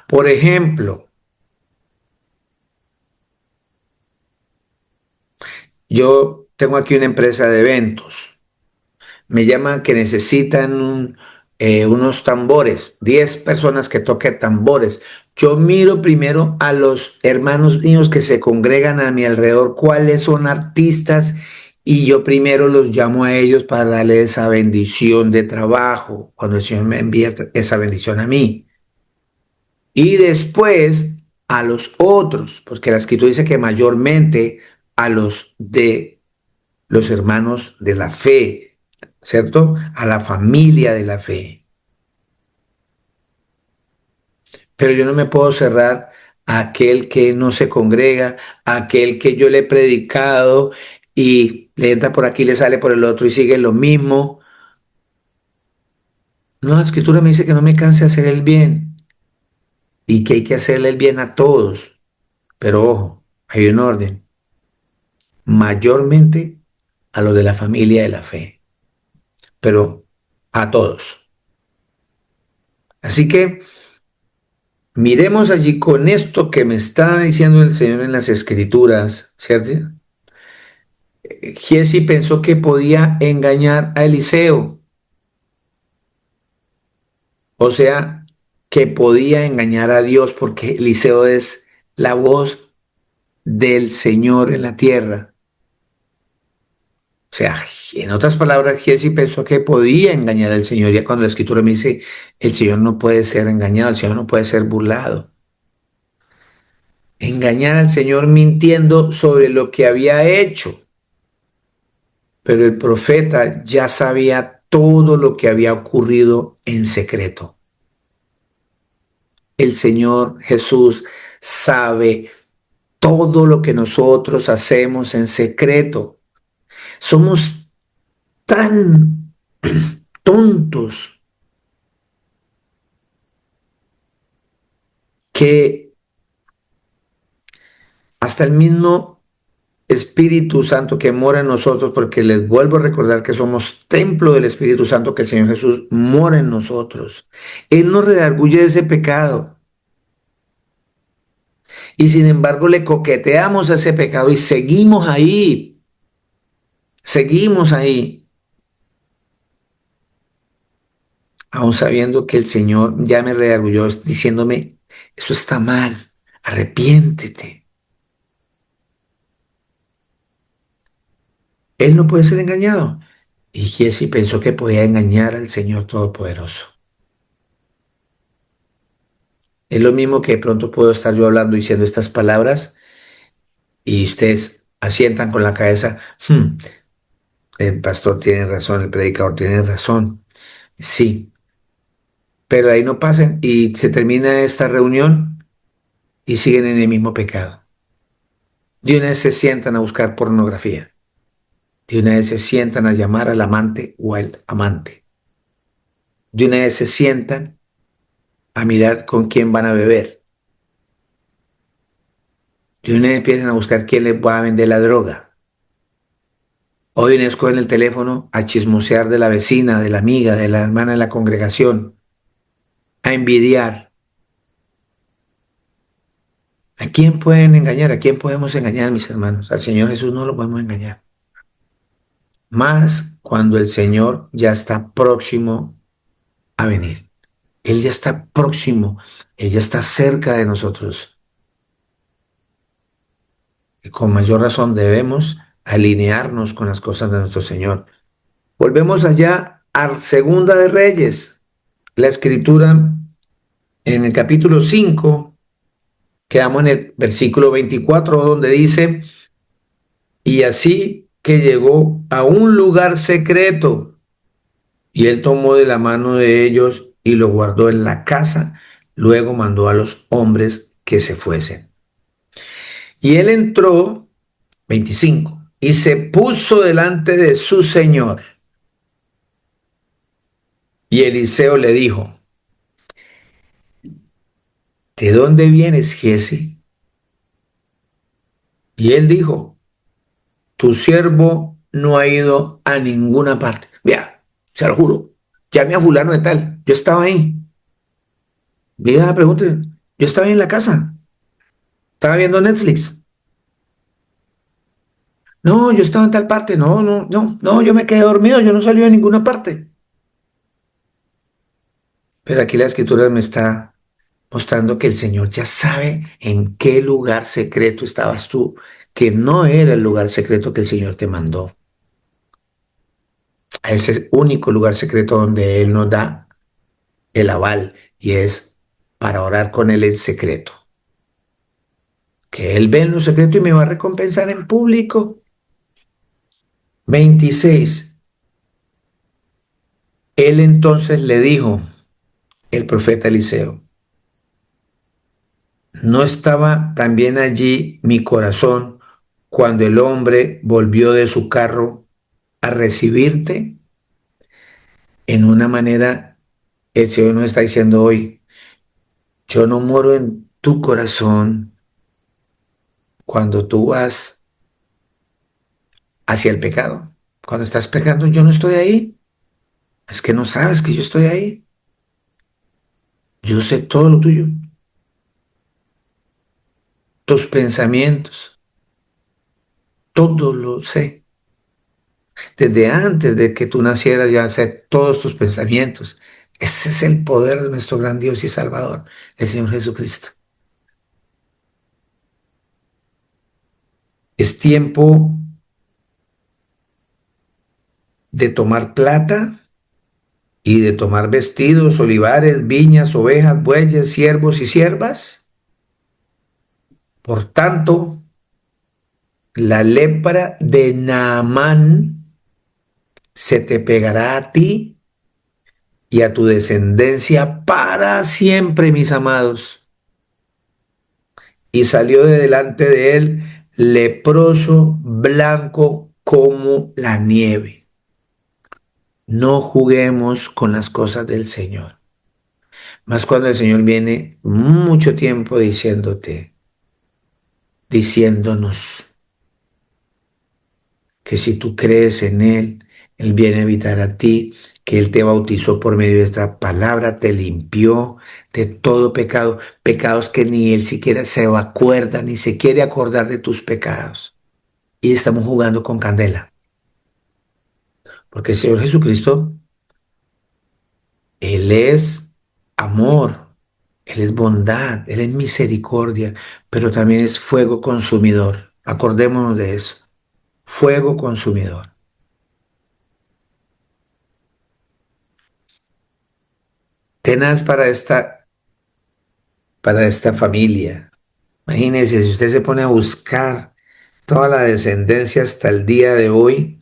Por ejemplo, yo tengo aquí una empresa de eventos. Me llaman que necesitan unos tambores, 10 personas que toquen tambores. Yo miro primero a los hermanos míos que se congregan a mi alrededor, cuáles son artistas, y yo primero los llamo a ellos para darle esa bendición de trabajo, cuando el Señor me envía esa bendición a mí. Y después a los otros, porque la escritura dice que mayormente a los de los hermanos de la fe, ¿cierto? A la familia de la fe. Pero yo no me puedo cerrar a aquel que no se congrega, a aquel que yo le he predicado y le entra por aquí, le sale por el otro y sigue lo mismo. No, la escritura me dice que no me canse de hacer el bien y que hay que hacerle el bien a todos. Pero ojo, hay un orden. mayormente a los de la familia de la fe, pero a todos. Así que miremos allí con esto que me está diciendo el Señor en las Escrituras, ¿cierto? Giesi pensó que podía engañar a Eliseo, o sea, que podía engañar a Dios porque Eliseo es la voz del Señor en la tierra. O sea, en otras palabras, Giesi pensó que podía engañar al Señor. Ya cuando la Escritura me dice, el Señor no puede ser engañado, el Señor no puede ser burlado. Engañar al Señor mintiendo sobre lo que había hecho. Pero el profeta ya sabía todo lo que había ocurrido en secreto. El Señor Jesús sabe todo lo que nosotros hacemos en secreto. Somos tan tontos que hasta el mismo Espíritu Santo que mora en nosotros, porque les vuelvo a recordar que somos templo del Espíritu Santo, que el Señor Jesús mora en nosotros. Él nos redarguye de ese pecado. Y sin embargo le coqueteamos a ese pecado y seguimos ahí, aún sabiendo que el Señor ya me redarguyó diciéndome, eso está mal, arrepiéntete. Él no puede ser engañado. Y Giesi pensó que podía engañar al Señor Todopoderoso. Es lo mismo que de pronto puedo estar yo hablando diciendo estas palabras y ustedes asientan con la cabeza, "Hmm, el pastor tiene razón, el predicador tiene razón. Sí, pero ahí no pasen y se termina esta reunión y siguen en el mismo pecado. De una vez se sientan a buscar pornografía. De una vez se sientan a llamar al amante o al amante. De una vez se sientan a mirar con quién van a beber. De una vez empiezan a buscar quién les va a vender la droga. Hoy una vez cogen el teléfono a chismosear de la vecina, de la amiga, de la hermana de la congregación, a envidiar. ¿A quién pueden engañar? ¿A quién podemos engañar, mis hermanos? Al Señor Jesús no lo podemos engañar. Más cuando el Señor ya está próximo a venir. Él ya está próximo, Él ya está cerca de nosotros. Y con mayor razón debemos alinearnos con las cosas de nuestro Señor. Volvemos allá a Segunda de Reyes. La escritura en el capítulo 5, quedamos en el versículo 24, donde dice, y así que llegó a un lugar secreto, y él tomó de la mano de ellos y lo guardó en la casa, luego mandó a los hombres que se fuesen. Y él entró, 25, y se puso delante de su señor. Y Eliseo le dijo, ¿de dónde vienes, Giesi? Y él dijo, tu siervo no ha ido a ninguna parte. Vea, se lo juro, llamé a fulano de tal, yo estaba ahí. Mira la pregunta, yo estaba ahí en la casa, estaba viendo Netflix. No, yo estaba en tal parte, no, yo me quedé dormido, yo no salí a ninguna parte. Pero aquí la escritura me está mostrando que el Señor ya sabe en qué lugar secreto estabas tú, que no era el lugar secreto que el Señor te mandó. A ese único lugar secreto donde Él nos da el aval y es para orar con Él en secreto. Que Él ve en lo secreto y me va a recompensar en público. 26. Él entonces le dijo, el profeta Eliseo, ¿no estaba también allí mi corazón cuando el hombre volvió de su carro a recibirte? En una manera, el Señor nos está diciendo hoy, yo no moro en tu corazón cuando tú vas hacia el pecado. Cuando estás pecando, yo no estoy ahí. Es que no sabes que yo estoy ahí. Yo sé todo lo tuyo, tus pensamientos, todo lo sé. Desde antes de que tú nacieras, ya sé todos tus pensamientos. Ese es el poder de nuestro gran Dios y Salvador, el Señor Jesucristo. Es tiempo de tomar plata y de tomar vestidos, olivares, viñas, ovejas, bueyes, siervos y siervas. Por tanto, la lepra de Naamán se te pegará a ti y a tu descendencia para siempre, mis amados. Y salió de delante de él leproso, blanco como la nieve. No juguemos con las cosas del Señor. Más cuando el Señor viene mucho tiempo diciéndonos que si tú crees en Él, Él viene a habitar a ti, que Él te bautizó por medio de esta palabra, te limpió de todo pecado, pecados que ni Él siquiera se acuerda, ni se quiere acordar de tus pecados. Y estamos jugando con candela, porque el Señor Jesucristo, Él es amor, Él es bondad, Él es misericordia, pero también es fuego consumidor. Acordémonos de eso, fuego consumidor. Tenaz para esta familia. Imagínense, si usted se pone a buscar toda la descendencia hasta el día de hoy,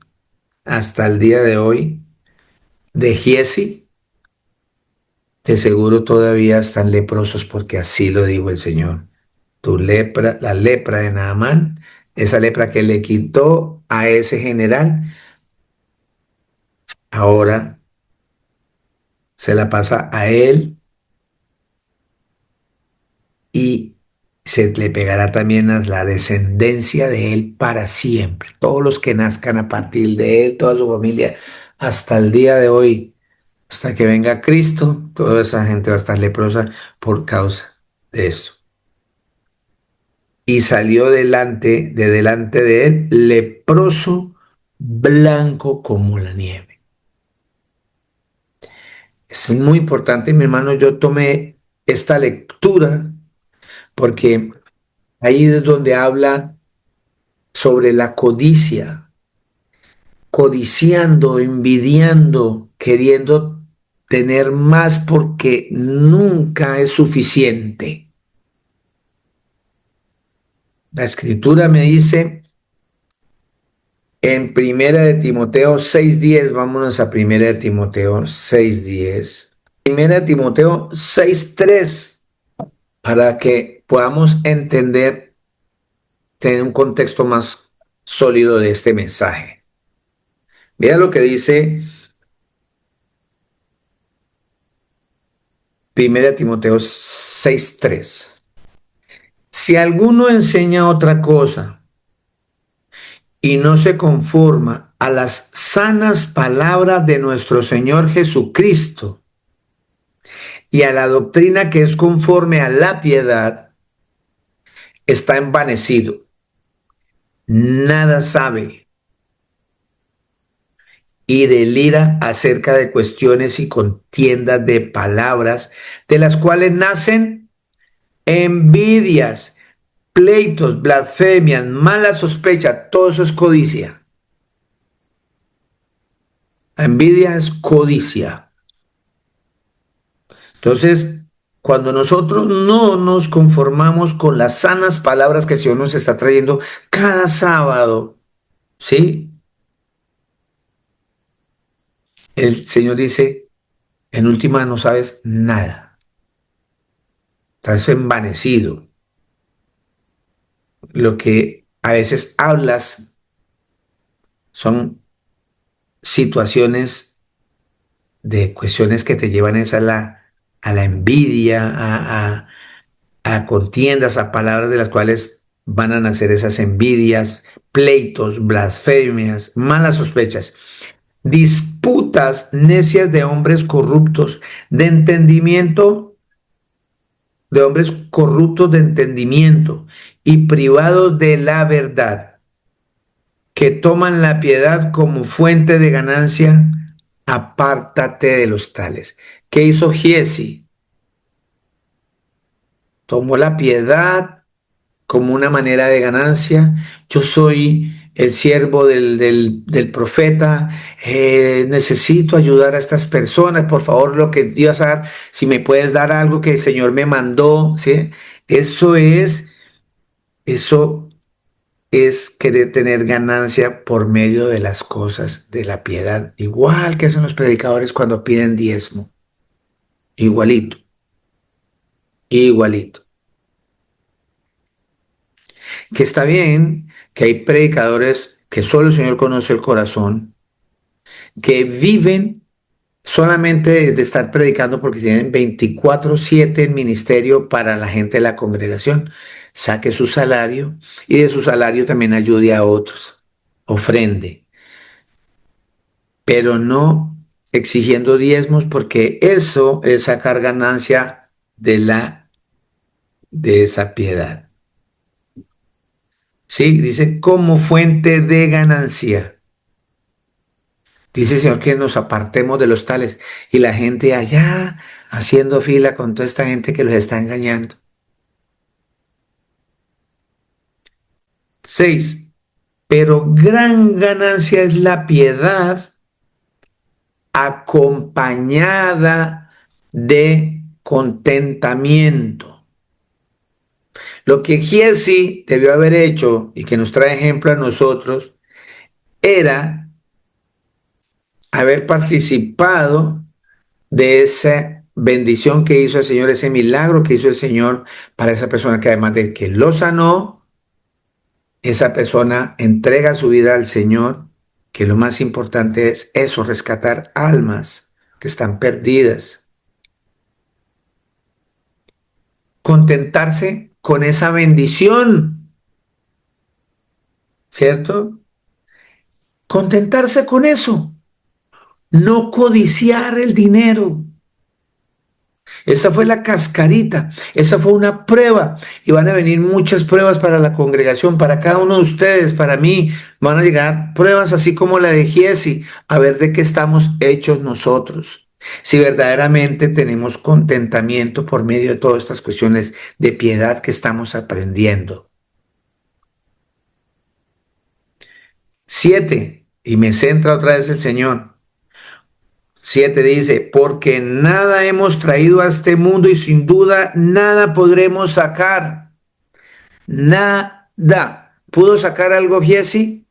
de Giesi, de seguro todavía están leprosos porque así lo dijo el Señor. Tu lepra, la lepra de Naamán, esa lepra que le quitó a ese general, ahora se la pasa a él y se le pegará también a la descendencia de él para siempre. Todos los que nazcan a partir de él, toda su familia, hasta el día de hoy, hasta que venga Cristo, toda esa gente va a estar leprosa por causa de eso. Y salió delante de él, leproso, blanco como la nieve. Es muy importante, mi hermano, yo tomé esta lectura porque ahí es donde habla sobre la codicia, codiciando, envidiando, queriendo tener más porque nunca es suficiente. La escritura me dice en Primera de Timoteo 6:10, vámonos a Primera de Timoteo 6:10. Primera de Timoteo 6:3, para que podamos entender, tener un contexto más sólido de este mensaje. Mira lo que dice Primera de Timoteo 6:3. Si alguno enseña otra cosa y no se conforma a las sanas palabras de nuestro Señor Jesucristo y a la doctrina que es conforme a la piedad, está envanecido, nada sabe y delira acerca de cuestiones y contiendas de palabras, de las cuales nacen envidias, pleitos, blasfemias, mala sospecha, todo eso es codicia. La envidia es codicia. Entonces, cuando nosotros no nos conformamos con las sanas palabras que el Señor nos está trayendo cada sábado, ¿sí? El Señor dice, en última no sabes nada, estás envanecido. Lo que a veces hablas son situaciones de cuestiones que te llevan es a la envidia, a contiendas, a palabras de las cuales van a nacer esas envidias, pleitos, blasfemias, malas sospechas, disputas necias de hombres corruptos, de entendimiento, de hombres corruptos de entendimiento y privados de la verdad, que toman la piedad como fuente de ganancia. Apártate de los tales. ¿Qué hizo Giezi? Tomó la piedad como una manera de ganancia. Yo soy el siervo del profeta, necesito ayudar a estas personas, por favor, lo que Dios haga, si me puedes dar algo que el Señor me mandó, ¿sí? Eso es, eso es querer tener ganancia por medio de las cosas de la piedad, igual que hacen los predicadores cuando piden diezmo, igualito, igualito. Que está bien que hay predicadores que solo el Señor conoce el corazón, que viven solamente desde estar predicando porque tienen 24/7 en ministerio para la gente de la congregación. Saque su salario y de su salario también ayude a otros, ofrende, pero no exigiendo diezmos porque eso es sacar ganancia de esa piedad. Sí, dice como fuente de ganancia. Dice el Señor que nos apartemos de los tales y la gente allá haciendo fila con toda esta gente que los está engañando. 6. Pero gran ganancia es la piedad acompañada de contentamiento. Lo que Giezi debió haber hecho y que nos trae ejemplo a nosotros era haber participado de esa bendición que hizo el Señor, ese milagro que hizo el Señor para esa persona que además de que lo sanó, esa persona entrega su vida al Señor, que lo más importante es eso, rescatar almas que están perdidas. Contentarse con esa bendición, ¿cierto? Contentarse con eso, no codiciar el dinero. Esa fue la cascarita, esa fue una prueba y van a venir muchas pruebas para la congregación, para cada uno de ustedes, para mí, van a llegar pruebas así como la de Giezi, a ver de qué estamos hechos nosotros. Si verdaderamente tenemos contentamiento por medio de todas estas cuestiones de piedad que estamos aprendiendo. 7, y me centra otra vez el Señor. 7 dice, porque nada hemos traído a este mundo y sin duda nada podremos sacar. Nada. ¿Pudo sacar algo Giezi?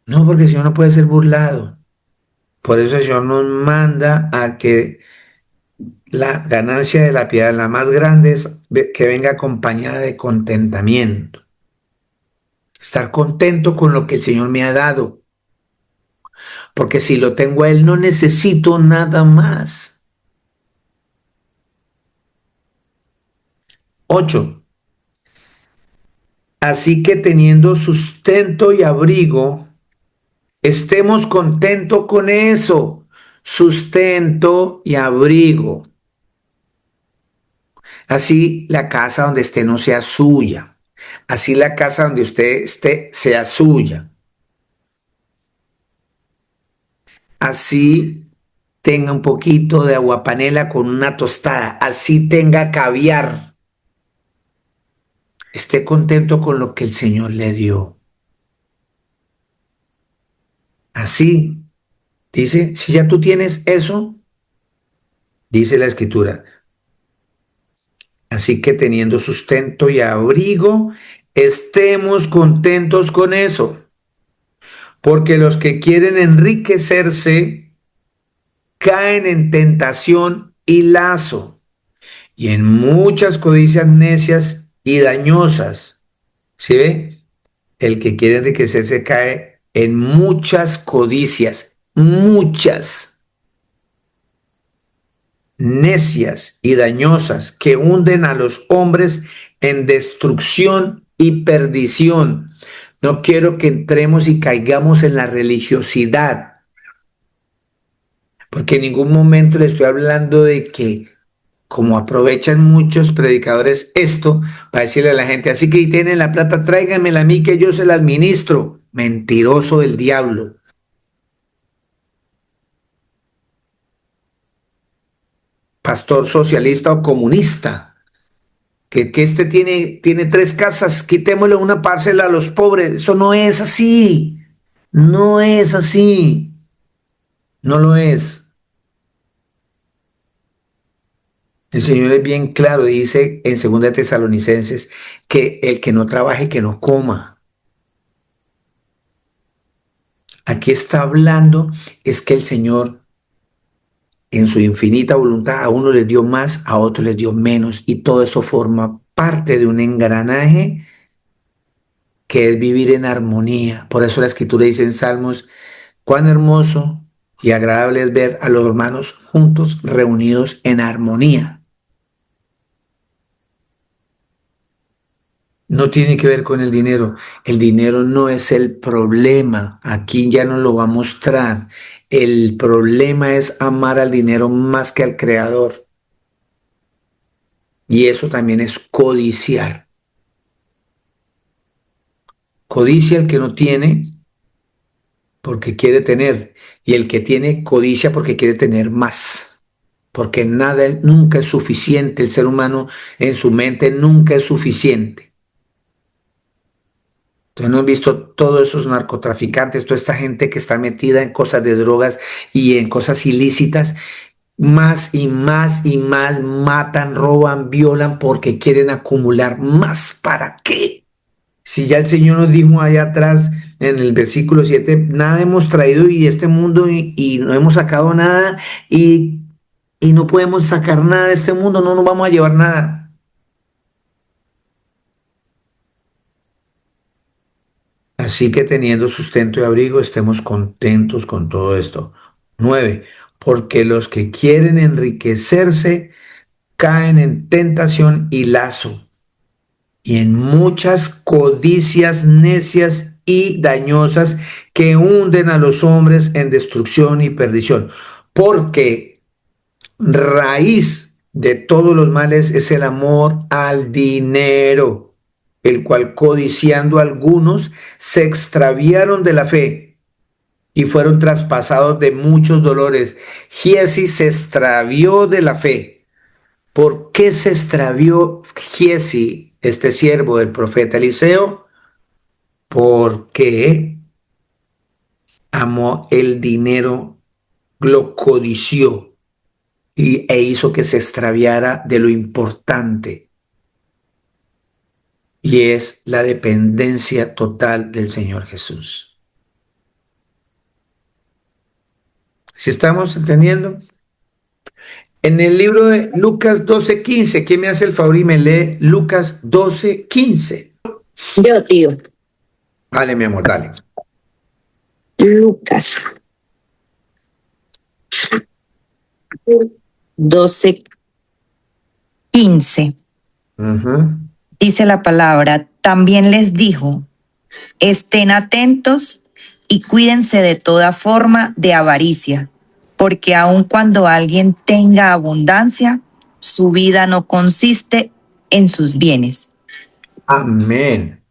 No, porque el Señor no puede ser burlado. Por eso el Señor nos manda a que la ganancia de la piedad, la más grande, es que venga acompañada de contentamiento. Estar contento con lo que el Señor me ha dado. Porque si lo tengo a Él, no necesito nada más. 8. Así que teniendo sustento y abrigo, estemos contentos con eso. Sustento y abrigo. Así la casa donde esté no sea suya. Así la casa donde usted esté sea suya. Así tenga un poquito de aguapanela con una tostada. Así tenga caviar. Esté contento con lo que el Señor le dio. Así, dice, si ya tú tienes eso, dice la Escritura. Así que teniendo sustento y abrigo, estemos contentos con eso. Porque los que quieren enriquecerse caen en tentación y lazo y en muchas codicias necias y dañosas. ¿Sí ve? El que quiere enriquecerse cae en muchas codicias, muchas necias y dañosas que hunden a los hombres en destrucción y perdición. No quiero que entremos y caigamos en la religiosidad, porque en ningún momento le estoy hablando de que, como aprovechan muchos predicadores esto, para decirle a la gente, así que si tienen la plata, tráiganmela a mí que yo se la administro. Mentiroso del diablo. Pastor socialista o comunista. Que este tiene tres casas, quitémosle una parcela a los pobres. Eso no es así. No es así. No lo es. El Señor es bien claro, dice en 2 Tesalonicenses que el que no trabaje, que no coma. Aquí está hablando, es que el Señor en su infinita voluntad a uno les dio más, a otro les dio menos, y todo eso forma parte de un engranaje que es vivir en armonía. Por eso la Escritura dice en Salmos, cuán hermoso y agradable es ver a los hermanos juntos, reunidos en armonía. No tiene que ver con el dinero. El dinero no es el problema. Aquí ya nos lo va a mostrar. El problema es amar al dinero más que al creador. Y eso también es codiciar. Codicia el que no tiene porque quiere tener. Y el que tiene codicia porque quiere tener más. Porque nada nunca es suficiente. El ser humano en su mente nunca es suficiente. Entonces no han visto todos esos narcotraficantes, toda esta gente que está metida en cosas de drogas y en cosas ilícitas, más y más y más matan, roban, violan porque quieren acumular más. ¿Para qué? Si ya el Señor nos dijo allá atrás en el versículo 7, nada hemos traído y este mundo y no hemos sacado nada y, y no podemos sacar nada de este mundo, no nos vamos a llevar nada. Así que teniendo sustento y abrigo, estemos contentos con todo esto. 9. Porque los que quieren enriquecerse caen en tentación y lazo y en muchas codicias necias y dañosas que hunden a los hombres en destrucción y perdición. Porque raíz de todos los males es el amor al dinero, el cual codiciando algunos se extraviaron de la fe y fueron traspasados de muchos dolores. Giesi se extravió de la fe. ¿Por qué se extravió Giesi, este siervo del profeta Eliseo? Porque amó el dinero, lo codició e hizo que se extraviara de lo importante, y es la dependencia total del Señor Jesús. ¿Sí estamos entendiendo? En el libro de Lucas 12:15, ¿quién me hace el favor y me lee Lucas 12:15? Yo, tío. Dale, mi amor, dale. Lucas 12:15. Dice la palabra, también les dijo, estén atentos y cuídense de toda forma de avaricia, porque aun cuando alguien tenga abundancia, su vida no consiste en sus bienes. Amén.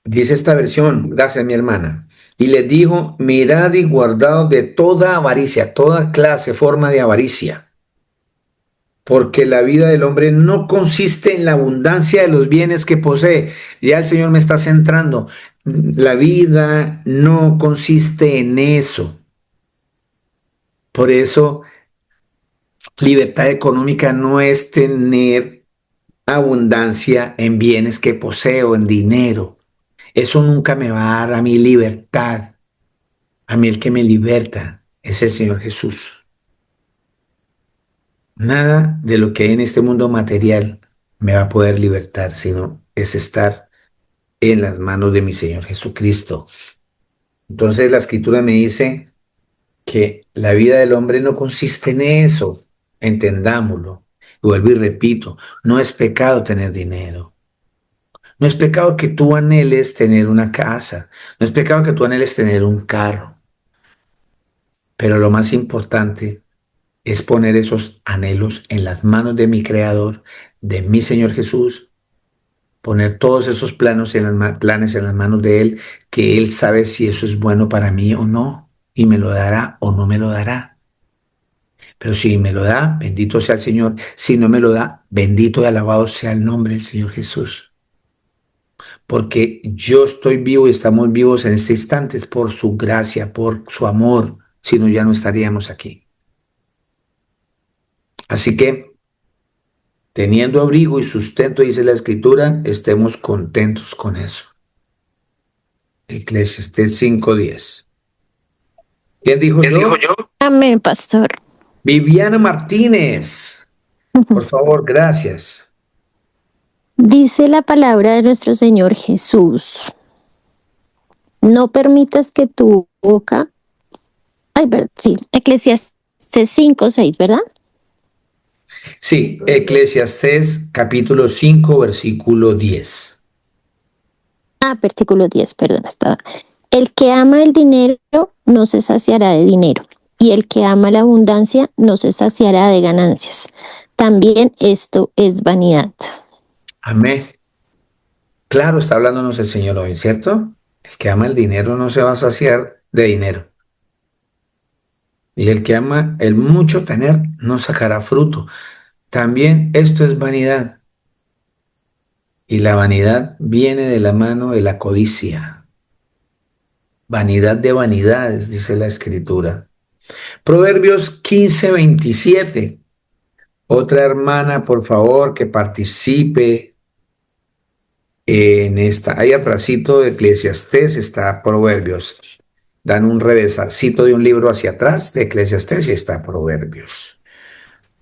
Dice esta versión, gracias mi hermana. Y les dijo, mirad y guardaos de toda avaricia, toda clase, forma de avaricia, porque la vida del hombre no consiste en la abundancia de los bienes que posee. Ya el Señor me está centrando. La vida no consiste en eso. Por eso, libertad económica no es tener abundancia en bienes que poseo, en dinero. Eso nunca me va a dar a mí libertad. A mí el que me liberta es el Señor Jesús. Nada de lo que hay en este mundo material me va a poder libertar, sino es estar en las manos de mi Señor Jesucristo. Entonces la escritura me dice que la vida del hombre no consiste en eso, entendámoslo. Y vuelvo y repito, no es pecado tener dinero. No es pecado que tú anheles tener una casa. No es pecado que tú anheles tener un carro. Pero lo más importante es poner esos anhelos en las manos de mi Creador, de mi Señor Jesús, poner todos esos planes en las manos de Él, que Él sabe si eso es bueno para mí o no, y me lo dará o no me lo dará. Pero si me lo da, bendito sea el Señor. Si no me lo da, bendito y alabado sea el nombre del Señor Jesús. Porque yo estoy vivo y estamos vivos en este instante es por su gracia, por su amor, si no ya no estaríamos aquí. Así que, teniendo abrigo y sustento, dice la Escritura, estemos contentos con eso. Eclesiastés 5:10. ¿Quién dijo ¿Quién dijo yo? yo? Amén, pastor. Viviana Martínez. Por favor, gracias. Dice la palabra de nuestro Señor Jesús. No permitas que tu boca... sí, Eclesiastes 5:6, ¿verdad? Sí, Eclesiastés capítulo 5, versículo 10. Versículo 10, perdón, estaba. El que ama el dinero no se saciará de dinero, y el que ama la abundancia no se saciará de ganancias. También esto es vanidad. Amén. Claro, está hablándonos el Señor hoy, ¿cierto? El que ama el dinero no se va a saciar de dinero. Y el que ama el mucho tener no sacará fruto. También esto es vanidad. Y la vanidad viene de la mano de la codicia. Vanidad de vanidades, dice la Escritura. Proverbios 15:27. Otra hermana, por favor, que participe en esta. Ahí atrásito de Eclesiastés está Proverbios. Dan un revésacito de un libro hacia atrás de Eclesiastés y está Proverbios.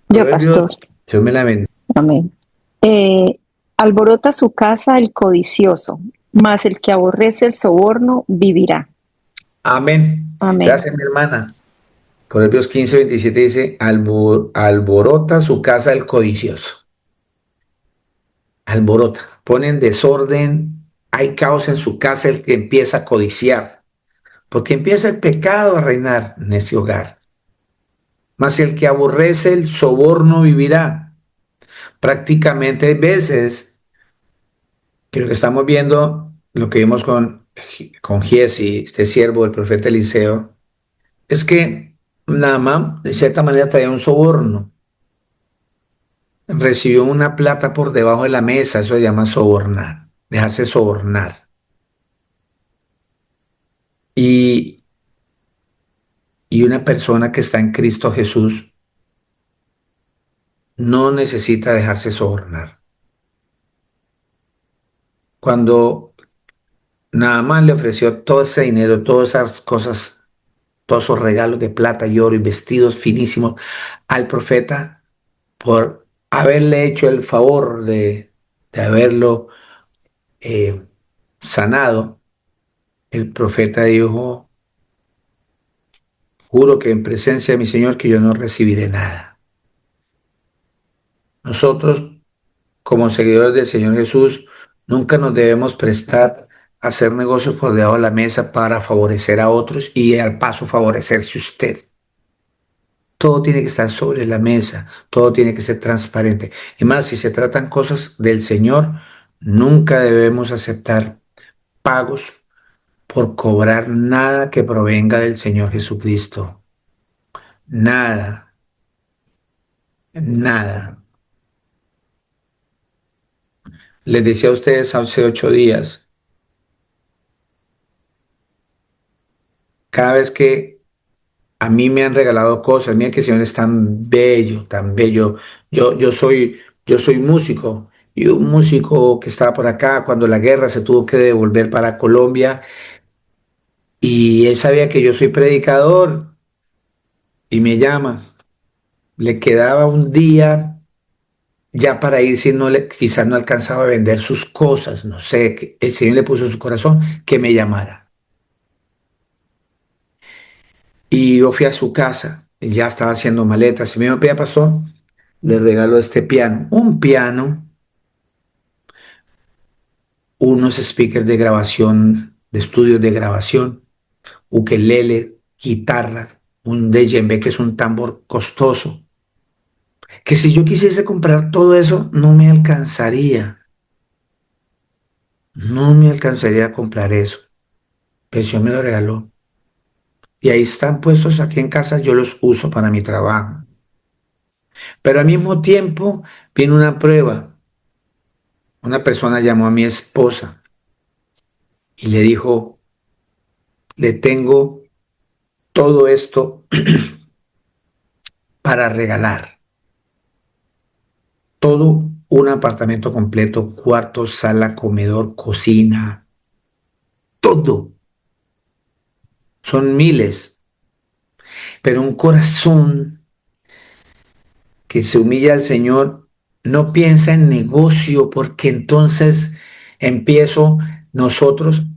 Yo, pastor. Proverbios, Dios me la bendiga. Amén. Alborota su casa el codicioso, mas el que aborrece el soborno vivirá. Amén. Amén. Gracias, mi hermana. Proverbios 15:27 dice, alborota su casa el codicioso. Alborota, pone en desorden, hay caos en su casa el que empieza a codiciar, porque empieza el pecado a reinar en ese hogar. Mas el que aborrece el soborno vivirá. Prácticamente hay veces que lo que estamos viendo, lo que vimos con Giesi, este siervo del profeta Eliseo, es que Naamán de cierta manera traía un soborno. Recibió una plata por debajo de la mesa, eso se llama sobornar, dejarse sobornar. Y, y una persona que está en Cristo Jesús no necesita dejarse sobornar. Cuando Naamán le ofreció todo ese dinero, todas esas cosas, todos esos regalos de plata y oro y vestidos finísimos al profeta por haberle hecho el favor de haberlo eh, sanado, el profeta dijo, juro que en presencia de mi Señor que yo no recibiré nada. Nosotros, como seguidores del Señor Jesús, nunca nos debemos prestar a hacer negocios por debajo de la mesa para favorecer a otros y al paso favorecerse usted. Todo tiene que estar sobre la mesa, todo tiene que ser transparente. Y más, si se tratan cosas del Señor, nunca debemos aceptar pagos por cobrar nada que provenga del Señor Jesucristo. Nada, nada. Les decía a ustedes hace 8 días, cada vez que a mí me han regalado cosas, mira que el Señor es tan bello, tan bello. Yo soy músico y un músico que estaba por acá cuando la guerra se tuvo que devolver para Colombia y él sabía que yo soy predicador y me llama. Le quedaba un día ya para ir si no quizás no alcanzaba a vender sus cosas, no sé, el Señor le puso en su corazón que me llamara. Y yo fui a su casa, él ya estaba haciendo maletas y me dijo, vea pastor, le regaló este piano. Un piano, unos speakers de grabación, de estudios de grabación, ukelele, guitarra, un djembe que es un tambor costoso, que si yo quisiese comprar todo eso no me alcanzaría, no me alcanzaría a comprar eso, pero el Señor me lo regaló. Y ahí están puestos aquí en casa, yo los uso para mi trabajo. Pero al mismo tiempo vino una prueba. Una persona llamó a mi esposa y le dijo, le tengo todo esto para regalar. Todo un apartamento completo, cuarto, sala, comedor, cocina, todo. Son miles, pero un corazón que se humilla al Señor no piensa en negocio, porque entonces empiezo nosotros,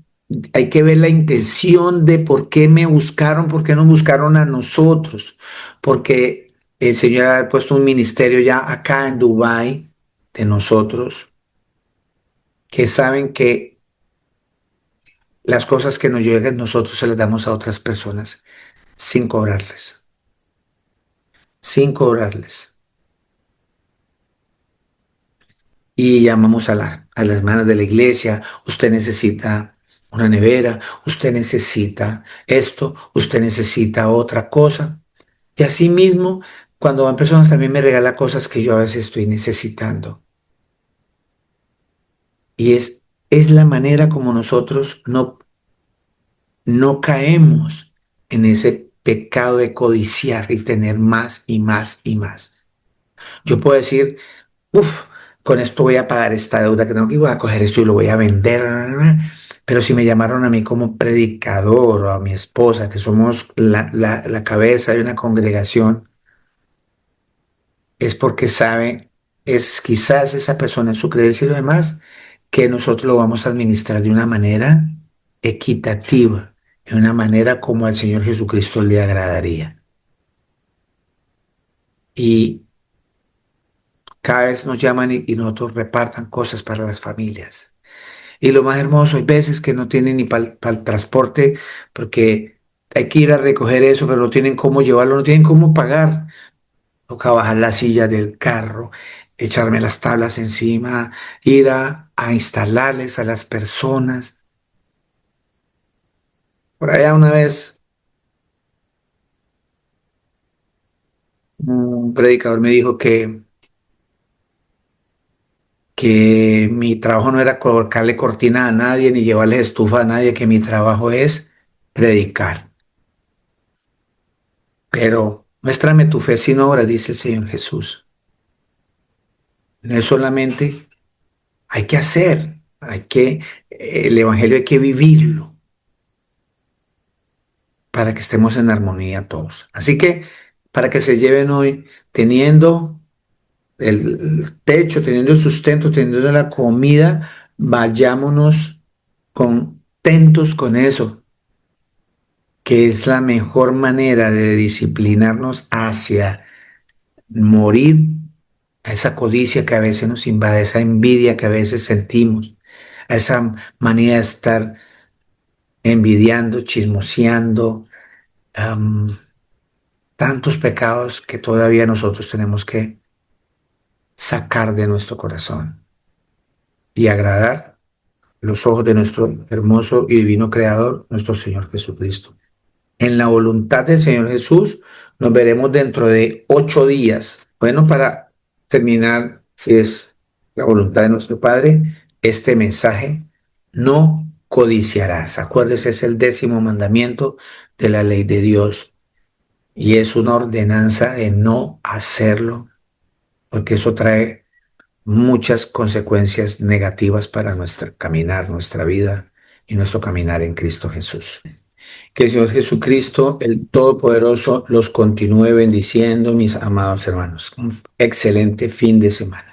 hay que ver la intención de por qué me buscaron, por qué nos buscaron a nosotros, porque el Señor ha puesto un ministerio ya acá en Dubái de nosotros, que saben que las cosas que nos llegan nosotros se las damos a otras personas sin cobrarles, sin cobrarles. Y llamamos a las hermanas de la iglesia, usted necesita una nevera, usted necesita esto, usted necesita otra cosa. Y así mismo, cuando van personas también me regala cosas que yo a veces estoy necesitando. Y es la manera como nosotros no caemos en ese pecado de codiciar y tener más y más y más. Yo puedo decir, uff, con esto voy a pagar esta deuda que tengo y voy a coger esto y lo voy a vender. Pero si me llamaron a mí como predicador o a mi esposa, que somos la cabeza de una congregación, es porque sabe, es quizás esa persona en su creencia y lo demás, que nosotros lo vamos a administrar de una manera equitativa, de una manera como al Señor Jesucristo le agradaría. Y cada vez nos llaman y nosotros repartan cosas para las familias. Y lo más hermoso, hay veces que no tienen ni para el transporte, porque hay que ir a recoger eso, pero no tienen cómo llevarlo, no tienen cómo pagar. Toca bajar la silla del carro, echarme las tablas encima, ir a instalarles a las personas. Por allá una vez un predicador me dijo que mi trabajo no era colocarle cortina a nadie ni llevarle estufa a nadie, que mi trabajo es predicar. Pero muéstrame tu fe sin obras, dice el Señor Jesús. No es solamente, hay que hacer, el Evangelio hay que vivirlo para que estemos en armonía todos. Así que para que se lleven hoy teniendo el techo, teniendo el sustento, teniendo la comida, vayámonos contentos con eso, que es la mejor manera de disciplinarnos hacia morir a esa codicia que a veces nos invade, esa envidia que a veces sentimos, a esa manía de estar envidiando, chismoseando, um, tantos pecados que todavía nosotros tenemos que sacar de nuestro corazón y agradar los ojos de nuestro hermoso y divino Creador, nuestro Señor Jesucristo. En la voluntad del Señor Jesús nos veremos dentro de 8 días. Bueno, para terminar, si es la voluntad de nuestro Padre, este mensaje: no codiciarás. Acuérdese, es el 10º mandamiento de la ley de Dios y es una ordenanza de no hacerlo, porque eso trae muchas consecuencias negativas para nuestro caminar, nuestra vida y nuestro caminar en Cristo Jesús. Que el Señor Jesucristo, el Todopoderoso, los continúe bendiciendo, mis amados hermanos. Un excelente fin de semana.